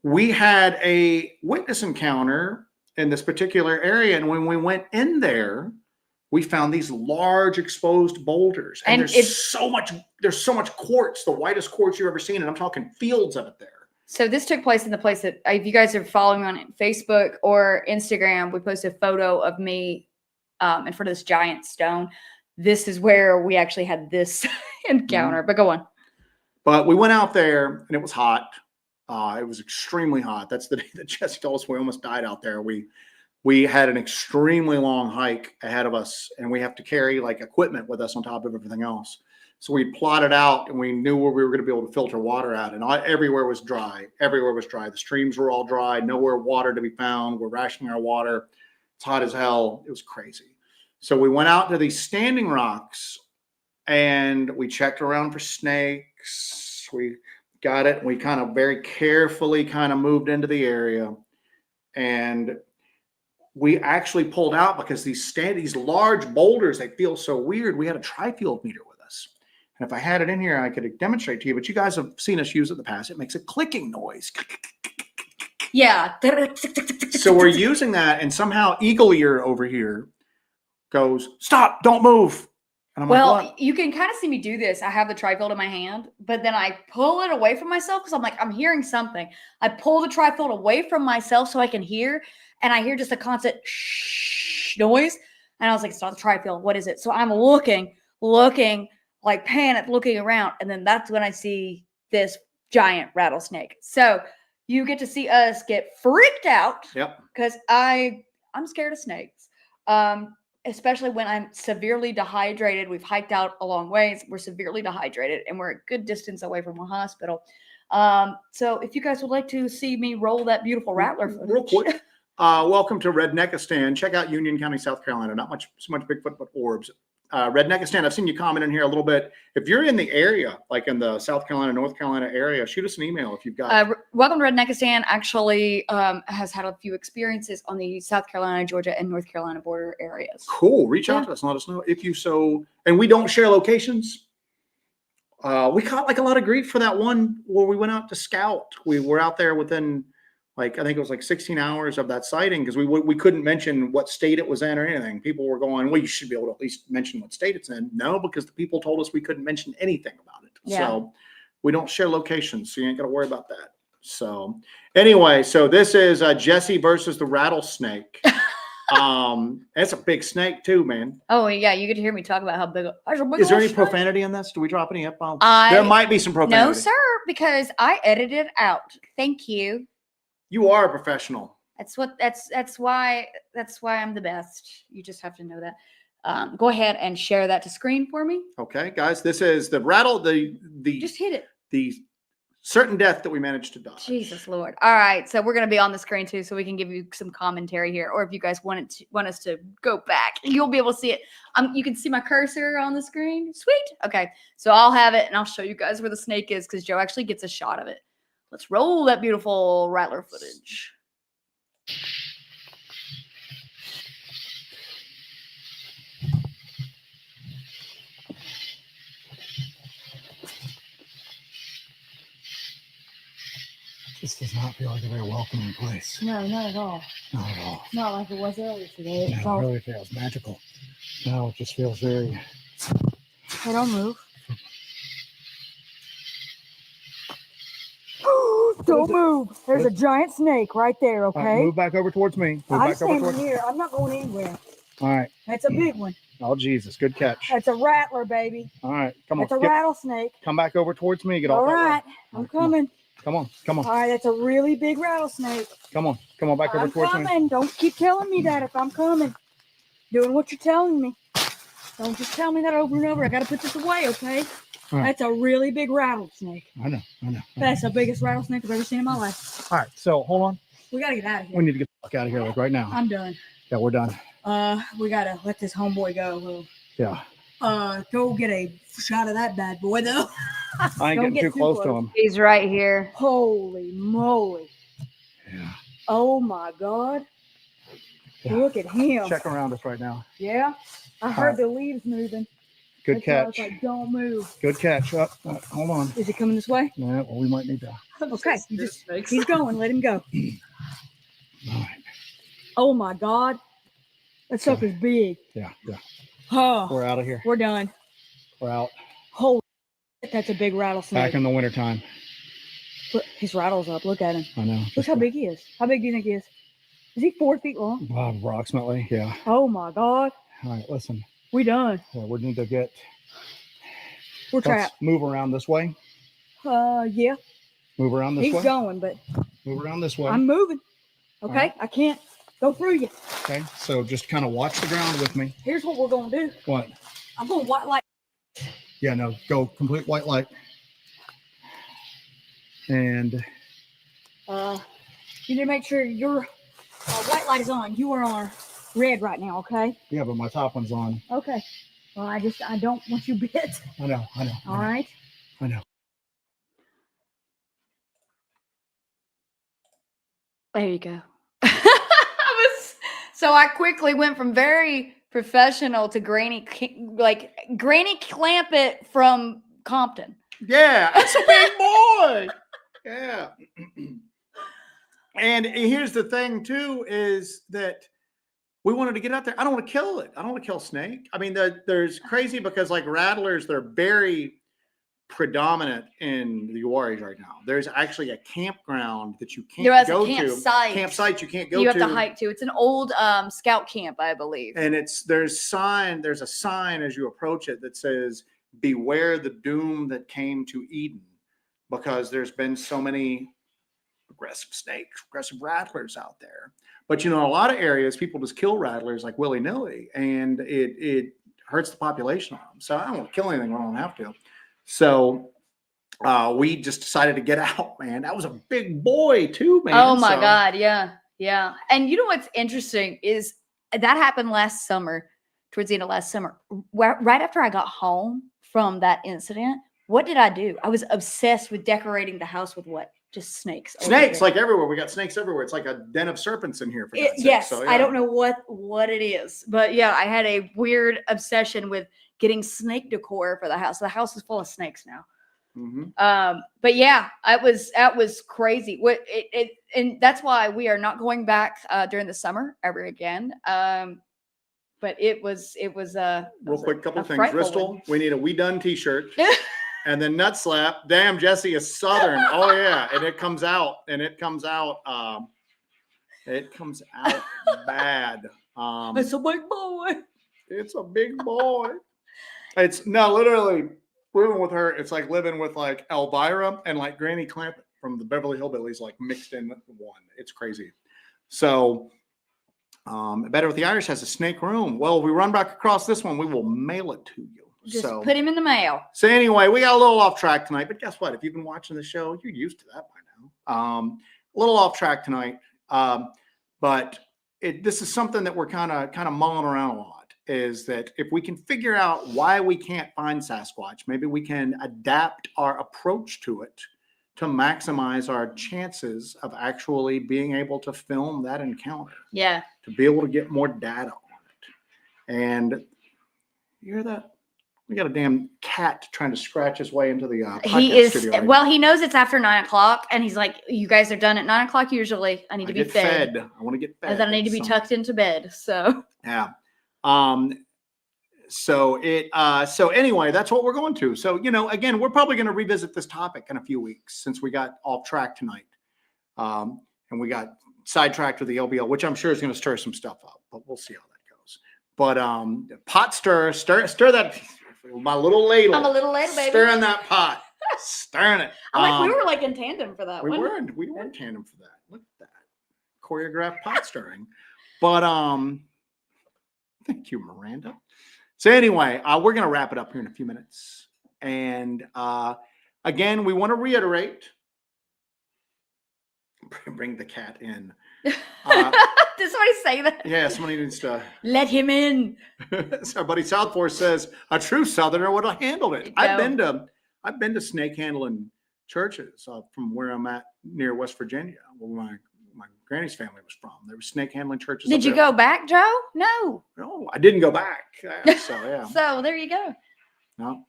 we had a witness encounter in this particular area. And when we went in there, we found these large exposed boulders. And there's so much quartz, the whitest quartz you've ever seen. And I'm talking fields of it there. So this took place in the place that, if you guys are following me on Facebook or Instagram, we posted a photo of me in front of this giant stone. This is where we actually had this encounter, but go on. But we went out there and it was hot. It was extremely hot. That's the day that Jesse told us we almost died out there. We had an extremely long hike ahead of us, and we have to carry equipment with us on top of everything else. So we plotted out, and we knew where we were going to be able to filter water at, and everywhere was dry. Everywhere was dry. The streams were all dry. Nowhere water to be found. We're rationing our water. It's hot as hell. It was crazy. So we went out to these standing rocks, and we checked around for snakes. We got it. We kind of very carefully kind of moved into the area, and we actually pulled out because these large boulders, they feel so weird. We had a tri-field meter with us. And if I had it in here, I could demonstrate to you, but you guys have seen us use it in the past. It makes a clicking noise. Yeah. So we're using that, and somehow Eagle Ear over here goes, stop, don't move. And I'm Well, like, what? you can kind of see me do this. I have the trifold in my hand, but then I pull it away from myself because I'm like, I'm hearing something. I pull the trifold away from myself so I can hear, and I hear just a constant shh noise. And I was like, it's not the trifold. What is it? So I'm looking, like panicked, looking around. And then that's when I see this giant rattlesnake. So you get to see us get freaked out. Yep. Because I'm scared of snakes. Especially when I'm severely dehydrated. We've hiked out a long ways. We're severely dehydrated and we're a good distance away from a hospital. So if you guys would like to see me roll that beautiful rattler footage. Real quick, welcome to Redneckistan. Check out Union County, South Carolina. Not so much Bigfoot, but orbs. Redneckistan, I've seen you comment in here a little bit. If you're in the area, like in the South Carolina, North Carolina area, shoot us an email if you've got. Welcome to Redneckistan actually has had a few experiences on the South Carolina, Georgia, and North Carolina border areas. Cool. Reach out to us and let us know if you so. And we don't share locations. We caught like a lot of grief for that one where we went out to scout. We were out there within like, I think it was like 16 hours of that sighting because we couldn't mention what state it was in or anything. People were going, well, you should be able to at least mention what state it's in. No, because the people told us we couldn't mention anything about it. Yeah. So we don't share locations, so you ain't got to worry about that. So anyway, so this is Jesse versus the rattlesnake. It's a big snake too, man. Oh yeah, you get to hear me talk about how big. Is there any profanity in this? Do we drop any F-bombs? There might be some profanity. No, sir, because I edited it out. Thank you. You are a professional. That's why I'm the best. You just have to know that. Go ahead and share that to screen for me. Okay, guys, this is the rattle. The just hit it. The certain death that we managed to dodge. Jesus Lord. All right, so we're gonna be on the screen too, so we can give you some commentary here. Or if you guys want us to go back, you'll be able to see it. You can see my cursor on the screen. Sweet. Okay, so I'll have it and I'll show you guys where the snake is because Joe actually gets a shot of it. Let's roll that beautiful rattler footage. This does not feel like a very welcoming place. No, not at all. Not at all. Not like it was earlier today. It really feels magical. Now it just feels very. Hey, don't move. Don't move. There's a giant snake right there, okay? Right, move back over towards me. I'm standing here. I'm not going anywhere. All right. That's a big one. Oh, Jesus. Good catch. That's a rattler, baby. All right. Come on. That's a rattlesnake. Come back over towards me. Get off All that right. line. I'm coming. Come on. Come on. All right. That's a really big rattlesnake. Come on. Come on back over towards me. I'm coming. Don't keep telling me that if I'm coming. Doing what you're telling me. Don't just tell me that over and over. I got to put this away, okay? Right. That's a really big rattlesnake. I know. That's the biggest rattlesnake I've ever seen in my life. All right. So hold on. We got to get out of here. We need to get the fuck out of here like right now. I'm done. Yeah, we're done. We got to let this homeboy go. Yeah. Go get a shot of that bad boy, though. I ain't getting too close to him. He's right here. Holy moly. Yeah. Oh, my God. Yeah. Look at him. Check around us right now. Yeah. I heard the leaves moving. Good catch. I was like, don't move. Good catch. Hold on. Is he coming this way? Yeah, well, we might need to. Okay. He's going. Let him go. All right. Oh, my God. That sucker's big. Yeah. Oh, we're out of here. We're done. We're out. Holy shit, that's a big rattlesnake. Back in the wintertime. Look, his rattle's up. Look at him. I know. Look how big he is. How big do you think he is? Is he 4 feet long? Approximately, yeah. Oh, my God. All right, listen. We done. Yeah, we need to get. We're trapped. Move around this way. Yeah. Move around this way. He's going, but. Move around this way. I'm moving. Okay, right. I can't go through you. Okay, so just kind of watch the ground with me. Here's what we're gonna do. What? I'm going white light. Yeah, no, go complete white light. And. You need to make sure your white light is on. You are on red right now, okay? Yeah, but my top one's on. Okay. Well, I don't want you bit. I know. All right. I know. There you go. So I quickly went from very professional to Granny Clampett from Compton. Yeah, that's a big boy. Yeah. And here's the thing too, is that we wanted to get out there. I don't want to kill it. I don't want to kill a snake. I mean, there's crazy because like rattlers, they're very predominant in the Uwaris right now. There's actually a campground that you can't go to. Campsites you can't go to. You have to hike to. It's an old scout camp, I believe. And there's a sign as you approach it that says, "Beware the doom that came to Eden," because there's been so many aggressive snakes, aggressive rattlers out there. But in a lot of areas, people just kill rattlers like willy-nilly, and it hurts the population of them. So I don't want to kill anything when I don't have to. So we just decided to get out, man. That was a big boy too, man. Oh my God, yeah, yeah. And you know what's interesting is that happened last summer, towards the end of last summer, right after I got home from that incident. What did I do? I was obsessed with decorating the house with what? Just snakes. Snakes, like everywhere. We got snakes everywhere. It's like a den of serpents in here. Yes, so, yeah. I don't know what it is, but yeah, I had a weird obsession with getting snake decor for the house. The house is full of snakes now. Mm-hmm. But yeah, that was crazy. And that's why we are not going back during the summer ever again. But it was real quick, couple things. Bristol, we need a "We Done" T-shirt. And then nut slap. Damn, Jesse is Southern. Oh yeah, and it comes out bad. It's a big boy. It's a big boy. It's no, literally living with her. It's like living with like Elvira and like Granny Clampett from the Beverly Hillbillies, like mixed in one. It's crazy. So, Better with the Irish has a snake room. Well, if we run back across this one, we will mail it to you. Just put him in the mail. So anyway, we got a little off track tonight, but guess what? If you've been watching the show, you're used to that by now. A little off track tonight, but this is something that we're kind of mulling around a lot. Is that if we can figure out why we can't find Sasquatch, maybe we can adapt our approach to it to maximize our chances of actually being able to film that encounter. Yeah. To be able to get more data on it. And you hear that? We got a damn cat trying to scratch his way into the podcast studio. Right? Well, he knows it's after 9 o'clock, and he's like, "You guys are done at 9 o'clock usually. I need to be fed. I want to get fed. And then I need to be tucked into bed." So yeah. So anyway, that's what we're going to. So again, we're probably going to revisit this topic in a few weeks since we got off track tonight, and we got sidetracked with the LBL, which I'm sure is going to stir some stuff up. But we'll see how that goes. But pot stir that. My little ladle. I'm a little ladle, baby. Stirring that pot. Stirring it. I'm like, we were like in tandem for that. We were in tandem for that. Look at that. Choreographed pot stirring. But thank you, Miranda. So anyway, we're going to wrap it up here in a few minutes. And again, we want to reiterate. Bring the cat in. Did somebody say that? Yeah, somebody needs to let him in. Our buddy South Force says a true Southerner would have handled it. I've been to snake handling churches from where I'm at near West Virginia, where my granny's family was from. There were snake handling churches. Did you go back, Joe? No, I didn't go back. So yeah. So there you go. No.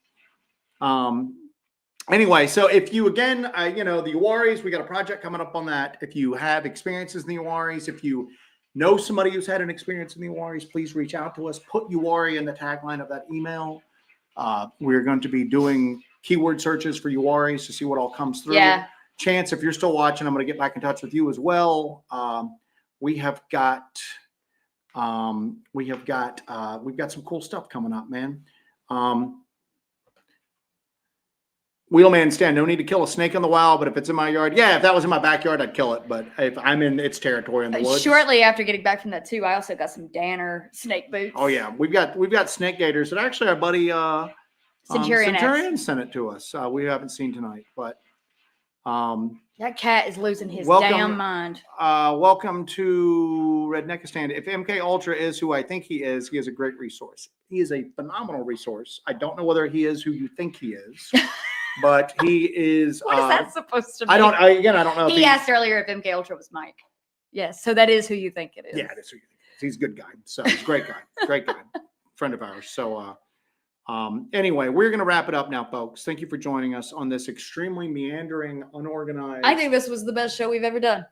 Anyway, so if you, again, the Uwaris, we got a project coming up on that. If you have experiences in the Uwaris, if you know somebody who's had an experience in the Uwaris, please reach out to us. Put Uwari in the tagline of that email. We're going to be doing keyword searches for Uwaris to see what all comes through. Yeah. Chance, if you're still watching, I'm going to get back in touch with you as well. We've got some cool stuff coming up, man. Wheelman Stan, no need to kill a snake in the wild, but if it's in my yard, if that was in my backyard, I'd kill it. But if I'm in its territory in the woods. Shortly after getting back from that too, I also got some Danner snake boots. Oh yeah, we've got snake gators that actually our buddy Centurion sent it to us. We haven't seen tonight, but that cat is losing his damn mind. Welcome to Redneckistan. If MK Ultra is who I think he is a great resource. He is a phenomenal resource. I don't know whether he is who you think he is. But he is. What is that supposed to be? I don't know. He asked earlier if MK Ultra was Mike. Yes. So that is who you think it is. Yeah, that's who you think it is. He's a good guy. So he's a great guy. Great guy. Friend of ours. So anyway, we're going to wrap it up now, folks. Thank you for joining us on this extremely meandering, unorganized. I think this was the best show we've ever done.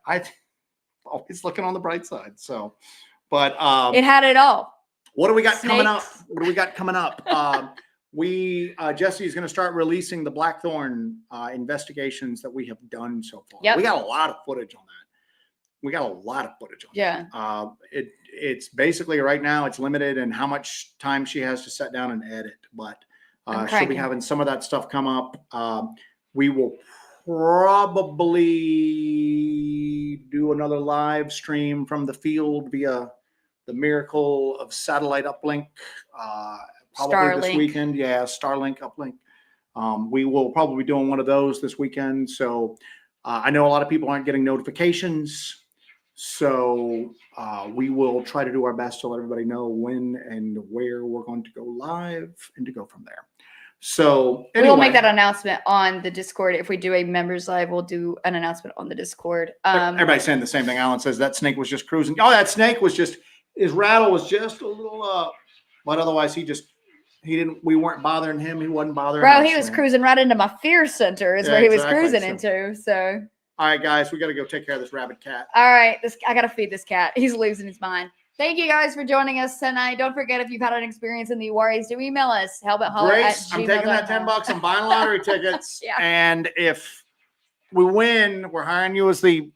Always looking on the bright side. So, but it had it all. What do we got coming up? Snakes. What do we got coming up? Jesse is going to start releasing the Blackthorn investigations that we have done so far. Yep. We got a lot of footage on that. Yeah. It's basically right now it's limited in how much time she has to sit down and edit, but she'll be having some of that stuff come up. We will probably do another live stream from the field via the miracle of satellite uplink, probably Starlink. this weekend. Yeah, Starlink uplink. We will probably be doing one of those this weekend. So I know a lot of people aren't getting notifications. So we will try to do our best to let everybody know when and where we're going to go live and to go from there. So anyway, we'll make that announcement on the Discord. If we do a members live, we'll do an announcement on the Discord. Everybody's saying the same thing. Alan says that snake was just cruising. Oh, that snake was just, his rattle was just a little up, but otherwise we weren't bothering him. He wasn't bothering us. Bro, he was cruising right into my fear center is where he was cruising into. So. All right, guys, we got to go take care of this rabid cat. All right, I got to feed this cat. He's losing his mind. Thank you guys for joining us tonight. Don't forget, if you've had an experience in the URAs, do email us. Grace, I'm taking that $10. I'm buying lottery tickets. Yeah. And if we win, we're hiring you as the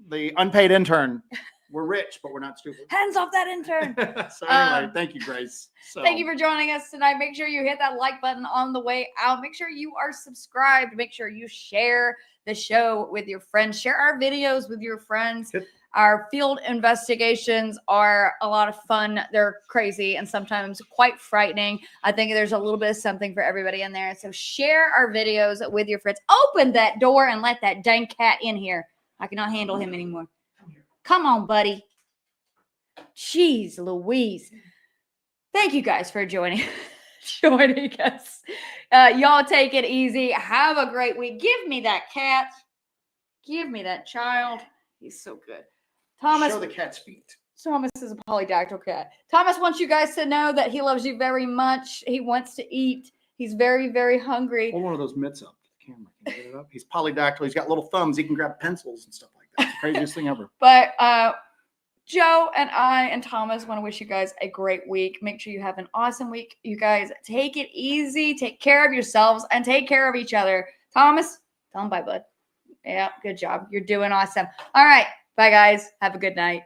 unpaid intern. We're rich, but we're not stupid. Hands off that intern. So anyway, thank you, Grace. Thank you for joining us tonight. Make sure you hit that like button on the way out. Make sure you are subscribed. Make sure you share the show with your friends. Share our videos with your friends. Our field investigations are a lot of fun. They're crazy and sometimes quite frightening. I think there's a little bit of something for everybody in there. So share our videos with your friends. Open that door and let that dang cat in here. I cannot handle him anymore. Come on, buddy. Jeez Louise. Thank you guys for joining us. Y'all take it easy. Have a great week. Give me that cat. Give me that child. He's so good. Thomas. Show the cat's feet. Thomas is a polydactyl cat. Thomas wants you guys to know that he loves you very much. He wants to eat. He's very, very hungry. Hold one of those mitts up to the camera. Can you get it up? He's polydactyl. He's got little thumbs. He can grab pencils and stuff like that. It's the craziest thing ever. But Joe and I and Thomas want to wish you guys a great week. Make sure you have an awesome week. You guys take it easy. Take care of yourselves and take care of each other. Thomas, tell him bye, bud. Yeah, good job. You're doing awesome. All right. Bye, guys. Have a good night.